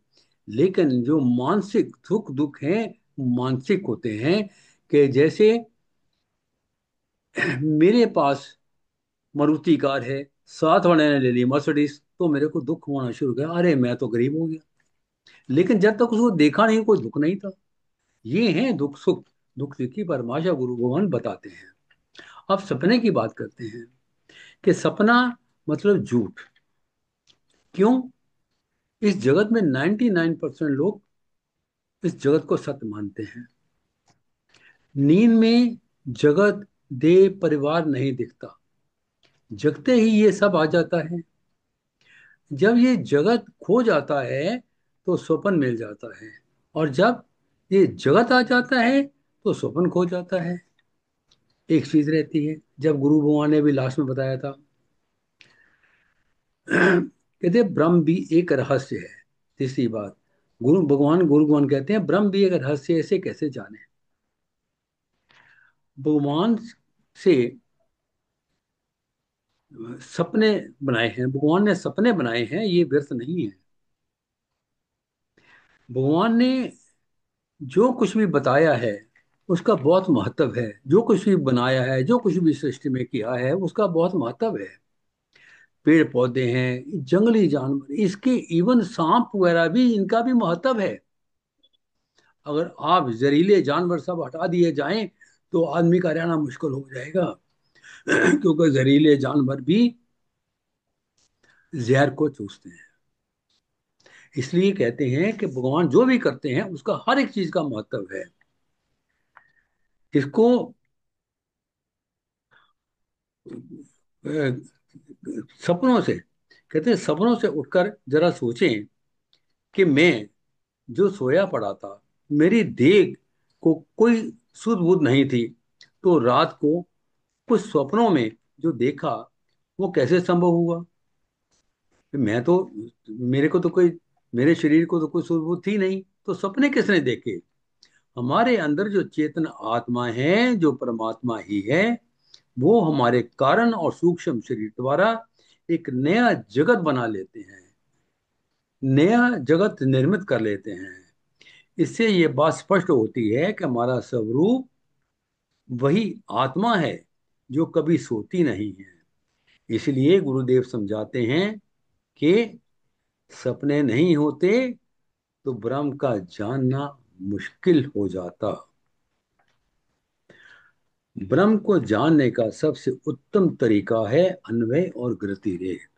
लेकिन जो मानसिक सुख दुख हैं, मानसिक होते हैं। कि जैसे मेरे पास मारुति कार है, साथ वाले ने ले ली मर्सिडीज, तो मेरे को दुख होना शुरू हो गया, अरे मैं तो गरीब हो गया। लेकिन जब तक उसको देखा नहीं कोई दुख नहीं था। ये है दुख सुख। दुख सुख की परिभाषा गुरु भगवान बताते हैं। अब सपने की बात करते हैं कि सपना मतलब झूठ। क्यों? इस जगत में 99% लोग इस जगत को सत्य मानते हैं। नींद में जगत, देह, परिवार नहीं दिखता, जगते ही ये सब आ जाता है। जब ये जगत खो जाता है तो स्वप्न मिल जाता है, और जब ये जगत आ जाता है तो स्वप्न खो जाता है। एक चीज रहती है। जब गुरु भगवान ने भी लास्ट में बताया था, कहते ब्रह्म भी एक रहस्य है। तीसरी बात, गुरु भगवान कहते हैं ब्रह्म भी एक रहस्य, ऐसे कैसे जाने? भगवान से सपने बनाए हैं, भगवान ने सपने बनाए हैं, ये व्यर्थ नहीं है। भगवान ने जो कुछ भी बताया है उसका बहुत महत्व है। जो कुछ भी बनाया है, जो कुछ भी सृष्टि में किया है, उसका बहुत महत्व है। पेड़ पौधे हैं, जंगली जानवर, इसके इवन सांप वगैरह भी, इनका भी महत्व है। अगर आप जहरीले जानवर सब हटा दिए जाएं तो आदमी का रहना मुश्किल हो जाएगा। क्योंकि जहरीले जानवर भी जहर को चूसते हैं। इसलिए कहते हैं कि भगवान जो भी करते हैं उसका हर एक चीज का महत्व है। इसको अ, सपनों से कहते हैं, सपनों से उठकर जरा सोचें कि मैं जो सोया पड़ा था, मेरी देह को कोई सुध बुध नहीं थी, तो रात को कुछ स्वप्नों में जो देखा वो कैसे संभव हुआ? मैं तो, मेरे को तो कोई, मेरे शरीर को तो कोई सुध बुध थी नहीं, तो सपने किसने देखे? हमारे अंदर जो चेतन आत्मा है, जो परमात्मा ही है, वो हमारे कारण और सूक्ष्म शरीर द्वारा एक नया जगत बना लेते हैं, नया जगत निर्मित कर लेते हैं। इससे ये बात स्पष्ट होती है कि हमारा स्वरूप वही आत्मा है जो कभी सोती नहीं है। इसलिए गुरुदेव समझाते हैं कि सपने नहीं होते तो ब्रह्म का जानना मुश्किल हो जाता। ब्रह्म को जानने का सबसे उत्तम तरीका है अन्वय और गति रेख,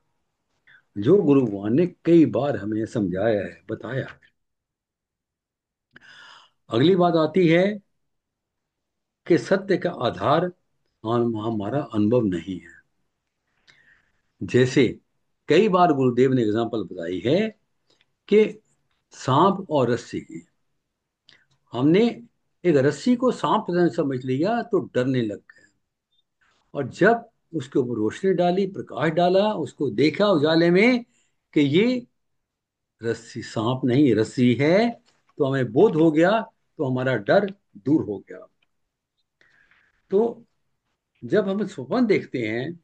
जो गुरु भगवान ने कई बार हमें समझाया है, बताया है। अगली बात आती है कि सत्य का आधार हमारा अनुभव नहीं है। जैसे कई बार गुरुदेव ने एग्जांपल बताई है कि सांप और रस्सी की। हमने एक रस्सी को सांप समझ लिया तो डरने लग गए, और जब उसके ऊपर रोशनी डाली, प्रकाश डाला, उसको देखा उजाले में कि ये रस्सी सांप नहीं रस्सी है, तो हमें बोध हो गया, तो हमारा डर दूर हो गया। तो जब हम स्वप्न देखते हैं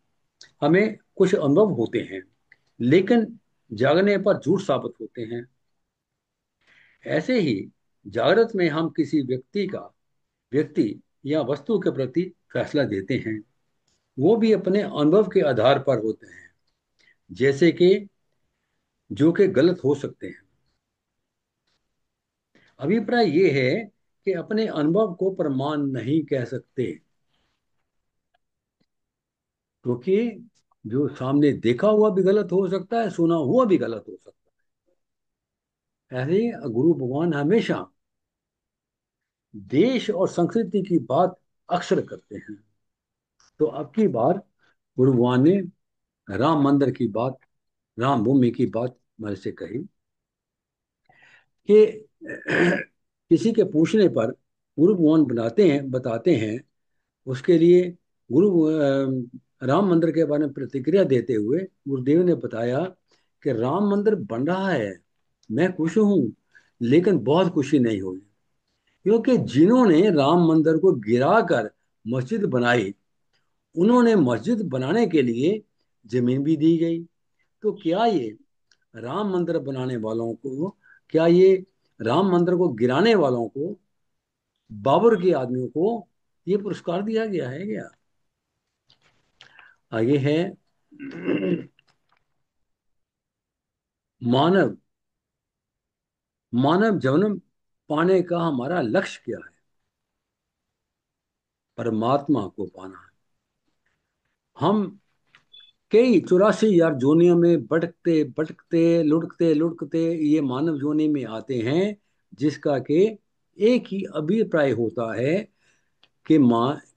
हमें कुछ अनुभव होते हैं, लेकिन जागने पर झूठ साबित होते हैं। ऐसे ही जागृत में हम किसी व्यक्ति या वस्तु के प्रति फैसला देते हैं, वो भी अपने अनुभव के आधार पर होते हैं, जैसे कि जो कि गलत हो सकते हैं। अभिप्राय ये है कि अपने अनुभव को प्रमाण नहीं कह सकते, क्योंकि जो सामने देखा हुआ भी गलत हो सकता है, सुना हुआ भी गलत हो सकता है। ऐसे ही गुरु भगवान हमेशा देश और संस्कृति की बात अक्सर करते हैं। तो अब की बार गुरु भगवान ने राम मंदिर की बात, राम भूमि की बात मेरे से कही कि किसी के पूछने पर गुरु भगवान बताते हैं, उसके लिए राम मंदिर के बारे में प्रतिक्रिया देते हुए गुरुदेव ने बताया कि राम मंदिर बन रहा है, मैं खुश हूं, लेकिन बहुत खुशी नहीं हुई, क्योंकि जिन्होंने राम मंदिर को गिराकर मस्जिद बनाई, उन्होंने मस्जिद बनाने के लिए जमीन भी दी गई। तो राम मंदिर बनाने वालों को क्या ये राम मंदिर को गिराने वालों को, बाबर के आदमियों को ये पुरस्कार दिया गया है क्या? आगे है मानव मानव जन्म पाने का हमारा लक्ष्य क्या है? परमात्मा को पाना है। हम कई 84,000 जोनियों में भटकते भटकते लुढ़कते लुढ़कते ये मानव जोनि में आते हैं, जिसका कि एक ही अभिप्राय होता है कि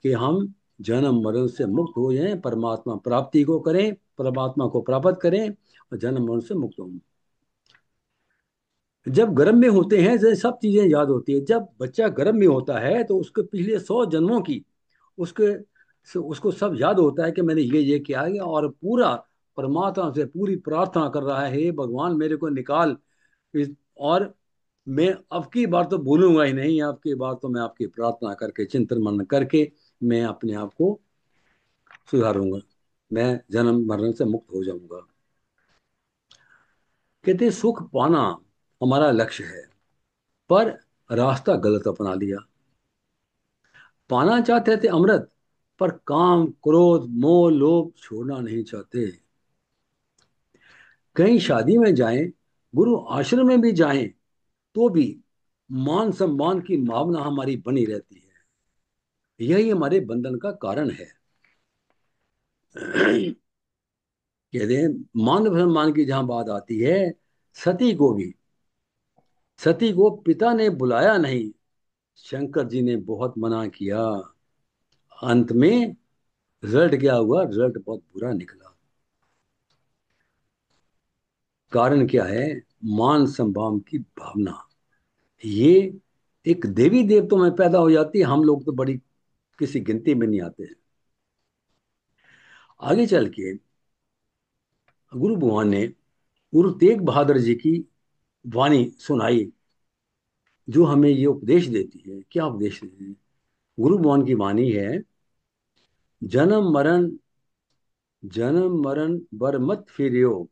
कि हम जन्म मरण से मुक्त हो जाएं, परमात्मा प्राप्ति को करें, परमात्मा को प्राप्त करें और जन्म मरण से मुक्त हों। जब गर्भ में होते हैं तो सब चीजें याद होती है। जब बच्चा गर्भ में होता है तो उसके पिछले 100 जन्मों की उसके उसको सब याद होता है कि मैंने ये किया है, और पूरा परमात्मा से पूरी प्रार्थना कर रहा है, हे भगवान मेरे को निकाल और मैं अब की बार तो भूलूंगा ही नहीं, अब की बार तो मैं आपकी प्रार्थना करके चिंतन मनन करके मैं अपने आप को सुधारूंगा, मैं जन्म मरण से मुक्त हो जाऊंगा। कहते सुख पाना हमारा लक्ष्य है, पर रास्ता गलत अपना लिया। पाना चाहते थे अमृत, पर काम क्रोध मोह लोभ छोड़ना नहीं चाहते। कहीं शादी में जाएं, गुरु आश्रम में भी जाएं, तो भी मान सम्मान की भावना हमारी बनी रहती है। यही हमारे बंधन का कारण है। कहते हैं मान सम्मान की जहां बात आती है, सती को भी, सती को पिता ने बुलाया नहीं, शंकर जी ने बहुत मना किया। अंत में रिजल्ट क्या हुआ? रिजल्ट बहुत बुरा निकला। कारण क्या है? मान सम्मान की भावना। ये एक देवी देवताओं में पैदा हो जाती है, हम लोग तो बड़ी किसी गिनती में नहीं आते हैं। आगे चल के गुरु भगवान ने गुरु तेग बहादुर जी की वाणी सुनाई, जो हमें ये उपदेश देती है। क्या उपदेश देती है? गुरु भगवान की वाणी है, जन्म मरण, जन्म मरण बर मत फिरियो।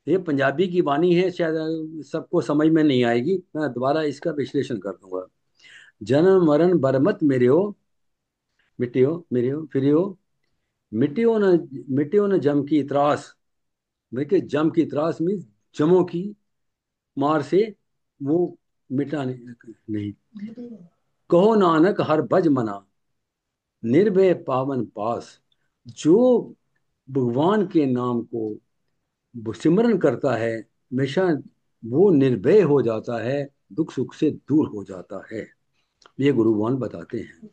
ये पंजाबी की वाणी है, शायद सबको समझ में नहीं आएगी, मैं दोबारा इसका विश्लेषण कर दूंगा। जन्म मरण बर मत मेरियो, मिटियो मेरियो फिरियो, मिटियो न, मिटियो न जम की त्रास। देखिए जम की त्रास मीन्स जमों की मार से वो मिटाने नहीं। कहो नानक हर भज मना, निर्भय पावन पास। जो भगवान के नाम को सिमरन करता है, हमेशा वो निर्भय हो जाता है, दुख सुख से दूर हो जाता है। ये गुरु भगवान बताते हैं।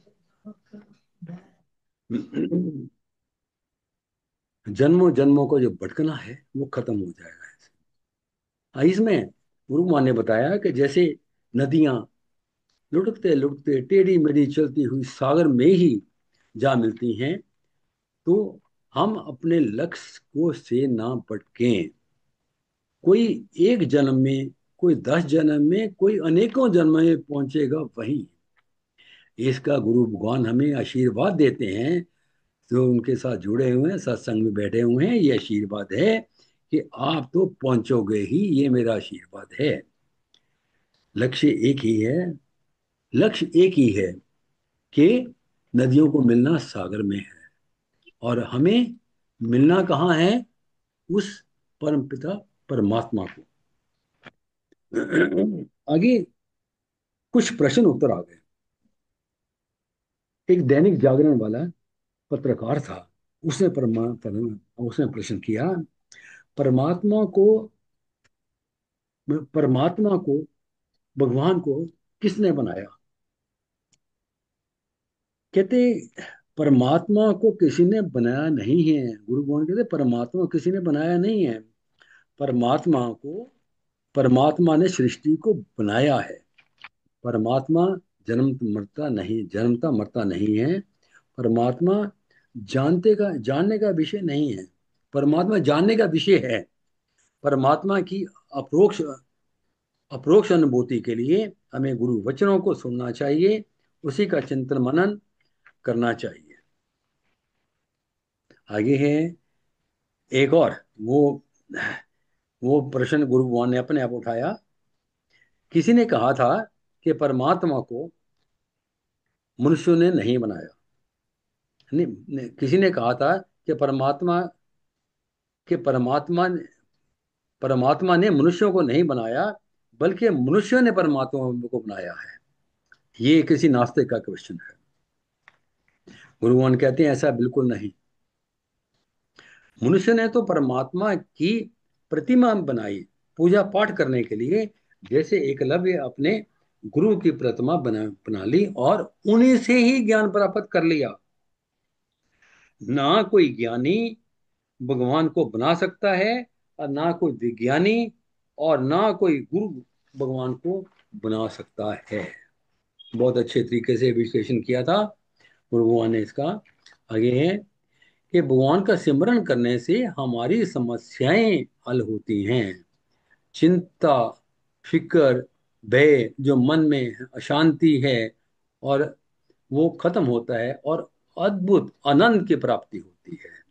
जन्मों जन्मों को जो भटकना है वो खत्म हो जाएगा। इसमें गुरु भगवान ने बताया कि जैसे नदियां लुढ़कते लुढ़कते टेढ़ी मेढ़ी चलती हुई सागर में ही जा मिलती हैं, तो हम अपने लक्ष्य को से ना भटकें। कोई एक जन्म में, कोई 10 जन्म में, कोई अनेकों जन्म में पहुंचेगा वहीं। इसका गुरु भगवान हमें आशीर्वाद देते हैं, जो उनके साथ जुड़े हुए हैं, सत्संग में बैठे हुए हैं। ये आशीर्वाद है कि आप तो पहुंचोगे ही, ये मेरा आशीर्वाद है। लक्ष्य एक ही है, लक्ष्य एक ही है कि नदियों को मिलना सागर में है, और हमें मिलना कहाँ है? उस परम पिता परमात्मा को। आगे कुछ प्रश्न उत्तर आ गए। एक दैनिक जागरण वाला पत्रकार था, उसने प्रश्न किया, परमात्मा को परमात्मा को भगवान को किसने बनाया? कहते परमात्मा को किसी ने बनाया नहीं है। गुरु भगवान कहते परमात्मा को किसी ने बनाया नहीं है। परमात्मा को, परमात्मा ने सृष्टि को बनाया है। परमात्मा जन्मता मरता नहीं है। परमात्मा जानने का विषय नहीं है। परमात्मा जानने का विषय है। परमात्मा की अप्रोक्ष अप्रोक्ष अनुभूति के लिए हमें गुरु वचनों को सुनना चाहिए, उसी का चिंतन मनन करना चाहिए। आगे है एक और, वो प्रश्न गुरु भगवान ने अपने आप उठाया। किसी ने कहा था कि परमात्मा को मनुष्यों ने नहीं बनाया। नहीं, किसी ने कहा था कि परमात्मा परमात्मा ने मनुष्यों को नहीं बनाया, बल्कि मनुष्यों ने परमात्मा को बनाया है। ये किसी नास्तिक का क्वेश्चन है। गुरु भगवान कहते हैं ऐसा बिल्कुल नहीं। मनुष्य ने तो परमात्मा की प्रतिमा बनाई पूजा पाठ करने के लिए, जैसे एकलव्य अपने गुरु की प्रतिमा बना ली और उन्हीं से ही ज्ञान प्राप्त कर लिया। ना कोई ज्ञानी भगवान को बना सकता है, और ना कोई विज्ञानी, और ना कोई गुरु भगवान को बना सकता है। बहुत अच्छे तरीके से विश्लेषण किया था गुरु भगवान ने इसका। आगे है कि भगवान का सिमरन करने से हमारी समस्याएं हल होती हैं। चिंता, फिक्र, भय जो मन में अशांति है, और वो खत्म होता है, और अद्भुत आनंद की प्राप्ति होती है।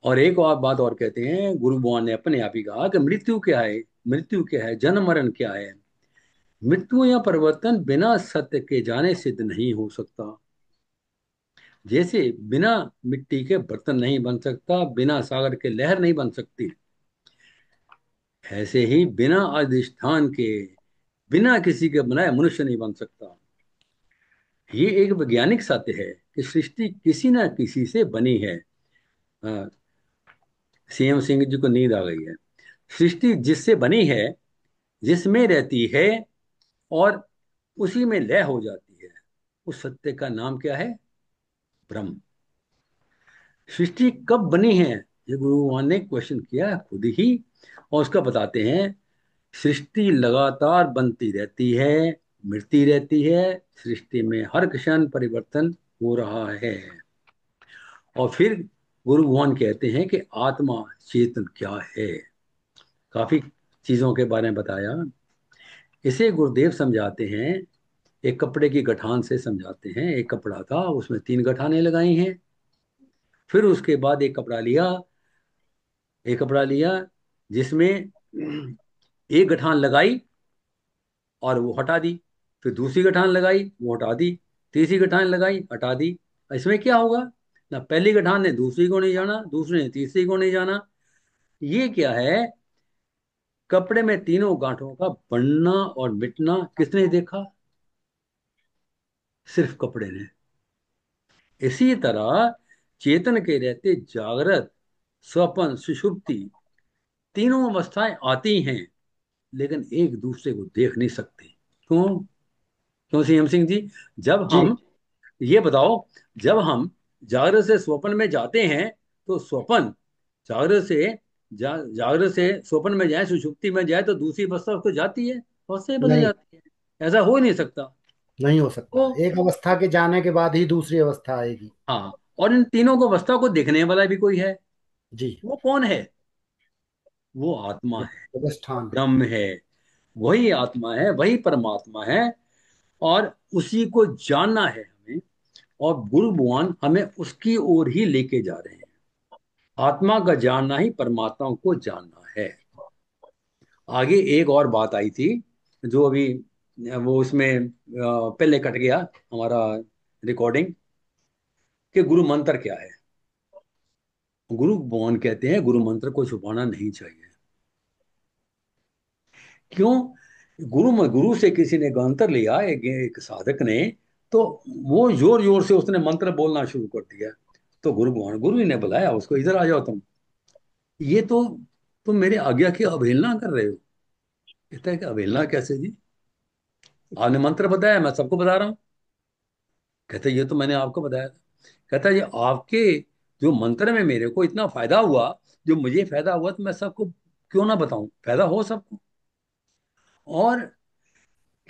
और एक और बात और कहते हैं, गुरु भगवान ने अपने आप ही कहा कि मृत्यु क्या है? मृत्यु क्या है? जन्म मरण क्या है? मृत्यु या परिवर्तन बिना सत्य के जाने सिद्ध नहीं हो सकता। जैसे बिना मिट्टी के बर्तन नहीं बन सकता, बिना सागर के लहर नहीं बन सकती। ऐसे ही बिना अधिष्ठान के, बिना किसी के बनाए मनुष्य नहीं बन सकता। ये एक वैज्ञानिक सत्य है कि सृष्टि किसी ना किसी से बनी है। सीएम सिंह जी को नींद आ गई है। सृष्टि जिससे बनी है, जिसमें रहती है और उसी में लय हो जाती है, उस सत्य का नाम क्या है? ब्रह्म। सृष्टि कब बनी है, ये गुरु भगवान ने क्वेश्चन किया है खुद ही, और उसका बताते हैं। सृष्टि लगातार बनती रहती है, मिटती रहती है। सृष्टि में हर क्षण परिवर्तन हो रहा है। और फिर गुरु भगवान कहते हैं कि आत्मा चेतन क्या है। काफी चीजों के बारे में बताया। इसे गुरुदेव समझाते हैं, एक कपड़े की गठान से समझाते हैं। एक कपड़ा था, उसमें 3 गठानें लगाई हैं। फिर उसके बाद एक कपड़ा लिया जिसमें एक गठान लगाई और वो हटा दी। फिर दूसरी गठान लगाई, वो हटा दी। तीसरी गठान लगाई, हटा दी। इसमें क्या होगा? ना पहली गठान ने दूसरी को नहीं जाना, दूसरी ने तीसरी को नहीं जाना। ये क्या है? कपड़े में तीनों गांठों का बनना और मिटना किसने देखा? सिर्फ कपड़े ने। इसी तरह चेतन के रहते जागृत, स्वप्न, सुषुप्ति, तीनों अवस्थाएं आती हैं, लेकिन एक दूसरे को देख नहीं सकती। क्यों? क्यों सीएम सिंह जी? जब जी हम, ये बताओ, जब हम जागृत से स्वप्न में जाते हैं, तो स्वप्न जागृत से जागृत से स्वप्न में जाए, सुषुप्ति में जाए, तो दूसरी अवस्था उसको जाती है, अवस्था ही बदल नहीं, जाती है। ऐसा हो ही नहीं सकता। नहीं हो सकता। तो एक अवस्था के जाने के बाद ही दूसरी अवस्था आएगी। हाँ, और इन तीनों को अवस्था को देखने वाला भी कोई है। जी, वो कौन है? वो आत्मा है, अधिष्ठान है। ब्रह्म है। वही आत्मा है, वही परमात्मा है। और उसी को जानना है हमें। और गुरु भगवान हमें उसकी ओर ही लेके जा रहे हैं। आत्मा का जानना ही परमात्मा को जानना है। आगे एक और बात आई थी, जो अभी वो उसमें पहले कट गया हमारा रिकॉर्डिंग, कि गुरु मंत्र क्या है। गुरु भगवान कहते हैं गुरु मंत्र को छुपाना नहीं चाहिए। क्यों? गुरु से किसी ने मंत्र लिया, एक साधक ने, तो वो जोर जोर से उसने मंत्र बोलना शुरू कर दिया। तो गुरु ही ने बुलाया उसको, इधर आ जाओ तुम। ये तो तुम मेरे आज्ञा की अवहेलना कर रहे हो। कहता है कि अवहेलना कैसे जी? आपने मंत्र बताया, मैं सबको बता रहा हूँ। कहता है ये तो मैंने आपको बताया था। कहता है ये आपके जो मंत्र में मेरे को इतना फायदा हुआ, जो मुझे फायदा हुआ, तो मैं सबको क्यों ना बताऊं, फायदा हो सबको। और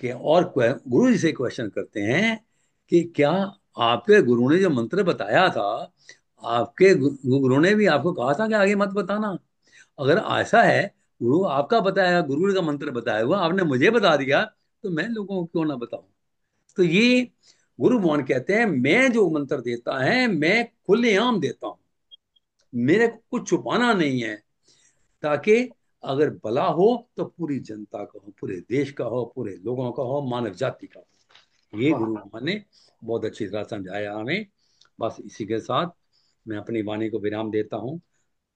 गुरु जी से क्वेश्चन करते हैं कि क्या आपके गुरु ने जो मंत्र बताया था, आपके गुरु ने भी आपको कहा था कि आगे मत बताना? अगर ऐसा है, गुरु आपका बताया, गुरु का मंत्र बताया हुआ आपने मुझे बता दिया, तो मैं लोगों को क्यों ना बताऊं? तो ये गुरु भगवान कहते हैं, मैं जो मंत्र देता है मैं खुलेआम देता हूं। मेरे को कुछ छुपाना नहीं है, ताकि अगर भला हो तो पूरी जनता का हो, पूरे देश का हो, पूरे लोगों का हो, मानव जाति का हो। ये वाह। गुरु भगवान ने बहुत अच्छी तरह समझाया हमें। बस इसी के साथ मैं अपनी वाणी को विराम देता हूँ।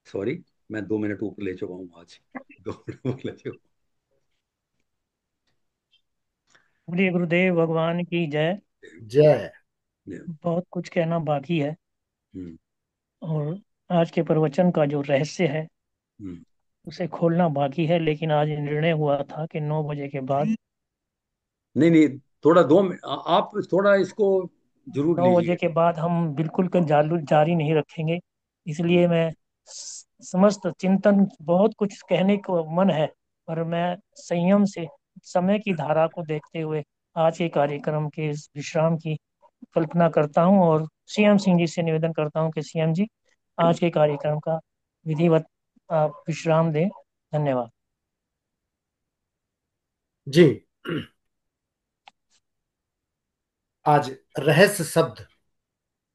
सॉरी, मैं 2 मिनट ऊपर ले चुका हूँ आज। 2 मिनट ऊपर ले चुका बोलिए गुरुदेव भगवान की जय। जय। हूँ। बहुत कुछ कहना बाकी है, हम्म, और आज के प्रवचन का जो रहस्य है हम्म। उसे खोलना बाकी है, लेकिन आज निर्णय हुआ था कि 9 बजे के बाद, नहीं नहीं, थोड़ा आप थोड़ा इसको जरूर 9 बजे लीजिए। के बाद हम बिल्कुल जारी नहीं रखेंगे। इसलिए मैं समस्त चिंतन, बहुत कुछ कहने को मन है, पर मैं संयम से समय की धारा को देखते हुए आज के कार्यक्रम के इस विश्राम की कल्पना करता हूं, और सीएम सिंह जी से निवेदन करता हूं कि सीएम जी आज के कार्यक्रम का विधिवत आप विश्राम दें। धन्यवाद। जी, आज रहस्य शब्द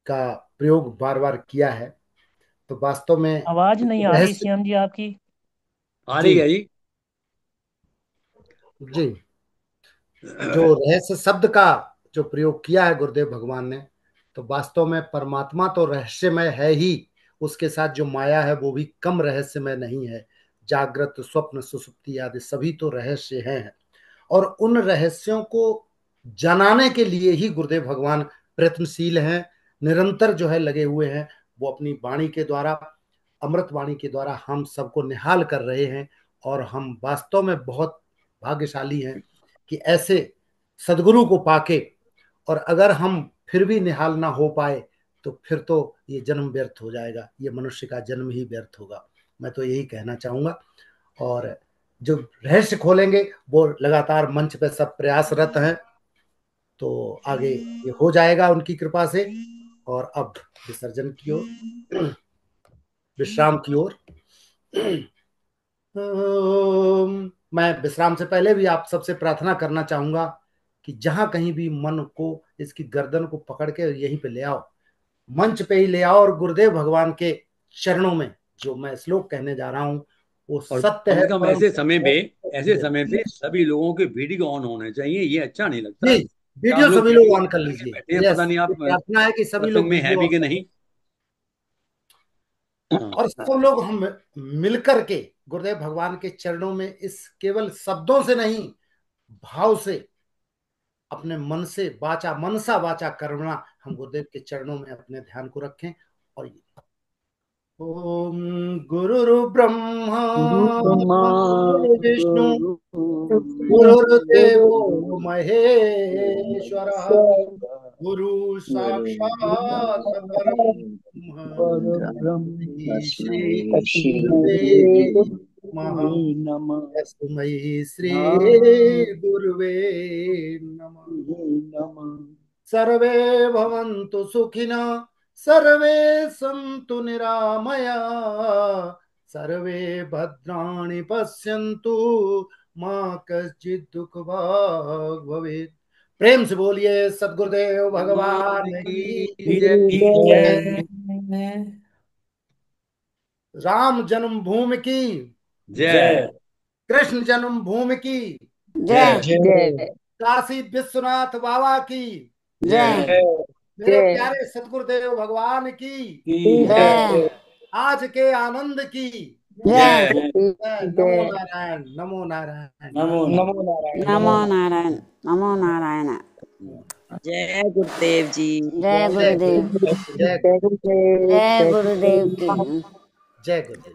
का प्रयोग बार बार किया है, तो वास्तव में आवाज नहीं आ रही रहस्य। सीएम जी आपकी। आ जी रही है जी। जी, जो रहस्य शब्द का जो प्रयोग किया है गुरुदेव भगवान ने, तो वास्तव में परमात्मा तो रहस्यमय है ही, उसके साथ जो माया है वो भी कम रहस्यमय नहीं है। जागृत, स्वप्न, सुसुप्ति आदि सभी तो रहस्य हैं, और उन रहस्यों को जनाने के लिए ही गुरुदेव भगवान प्रयत्नशील हैं, निरंतर जो है लगे हुए हैं। वो अपनी वाणी के द्वारा, अमृत वाणी के द्वारा हम सबको निहाल कर रहे हैं, और हम वास्तव में बहुत भाग्यशाली हैं कि ऐसे सदगुरु को पाके, और अगर हम फिर भी निहाल ना हो पाए तो फिर तो ये जन्म व्यर्थ हो जाएगा, ये मनुष्य का जन्म ही व्यर्थ होगा। मैं तो यही कहना चाहूंगा। और जो रहस्य खोलेंगे वो लगातार मंच पे सब प्रयासरत हैं, तो आगे ये हो जाएगा उनकी कृपा से। और अब विसर्जन की ओर, विश्राम की ओर। मैं विश्राम से पहले भी आप सबसे प्रार्थना करना चाहूंगा कि जहां कहीं भी मन को, इसकी गर्दन को पकड़ के यहीं पे ले आओ, मंच पे ही ले आओ, और गुरुदेव भगवान के चरणों में जो मैं श्लोक कहने जा रहा हूं वो और सत्य कम है। से कम ऐसे समय पे सभी लोगों के वीडियो ऑन होने चाहिए। ये अच्छा नहीं लगता जी, कि आप वीडियो लोग सभी लोग वीडियो ऑन कर करके लीजिए। बैठे हैं, पता यस, नहीं आप प्रार्थना है कि सभी सत्संग लोग में है वीडियो भी ऑन कि कर नहीं। लीजिए। और सब लोग हम मिलकर के गुरुदेव भगवान के चरणों में इस केवल शब्दों से नहीं, भाव से, अपने मन से, वाचा मनसा वाचा कर्मणा, हम गुरुदेव के चरणों में अपने ध्यान को रखें। और ओम गुरु ब्रह्मा गुरु विष्णु गुरुर्देवो महेश्वरः, गुरु साक्षात् परब्रह्म श्री गुरुवे नमः। तस्मै श्री गुरुवे नमः। सर्वे भवन्तु सुखिनः, सर्वे सन्तु निरामया, सर्वे भद्राणि पश्यन्तु, मा कश्चित् दुःखभाग् भवेत्। प्रेम से बोलिए सद्गुरुदेव भगवान की जय। राम जन्मभूमि की जय। कृष्ण जन्मभूमि की जय जय काशी विश्वनाथ बाबा की जय। मेरे जय प्यारे सद्गुरुदेव भगवान की जय आज के आनंद की जय नमो नारायण, नमो नारायण, नमो नमो नारायण। नमो नारायण नमो नारायण। जय गुरुदेव जी। जय गुरुदेव। जय जय गुरुदेव। जय गुरुदेव की। जय गुरुदेव।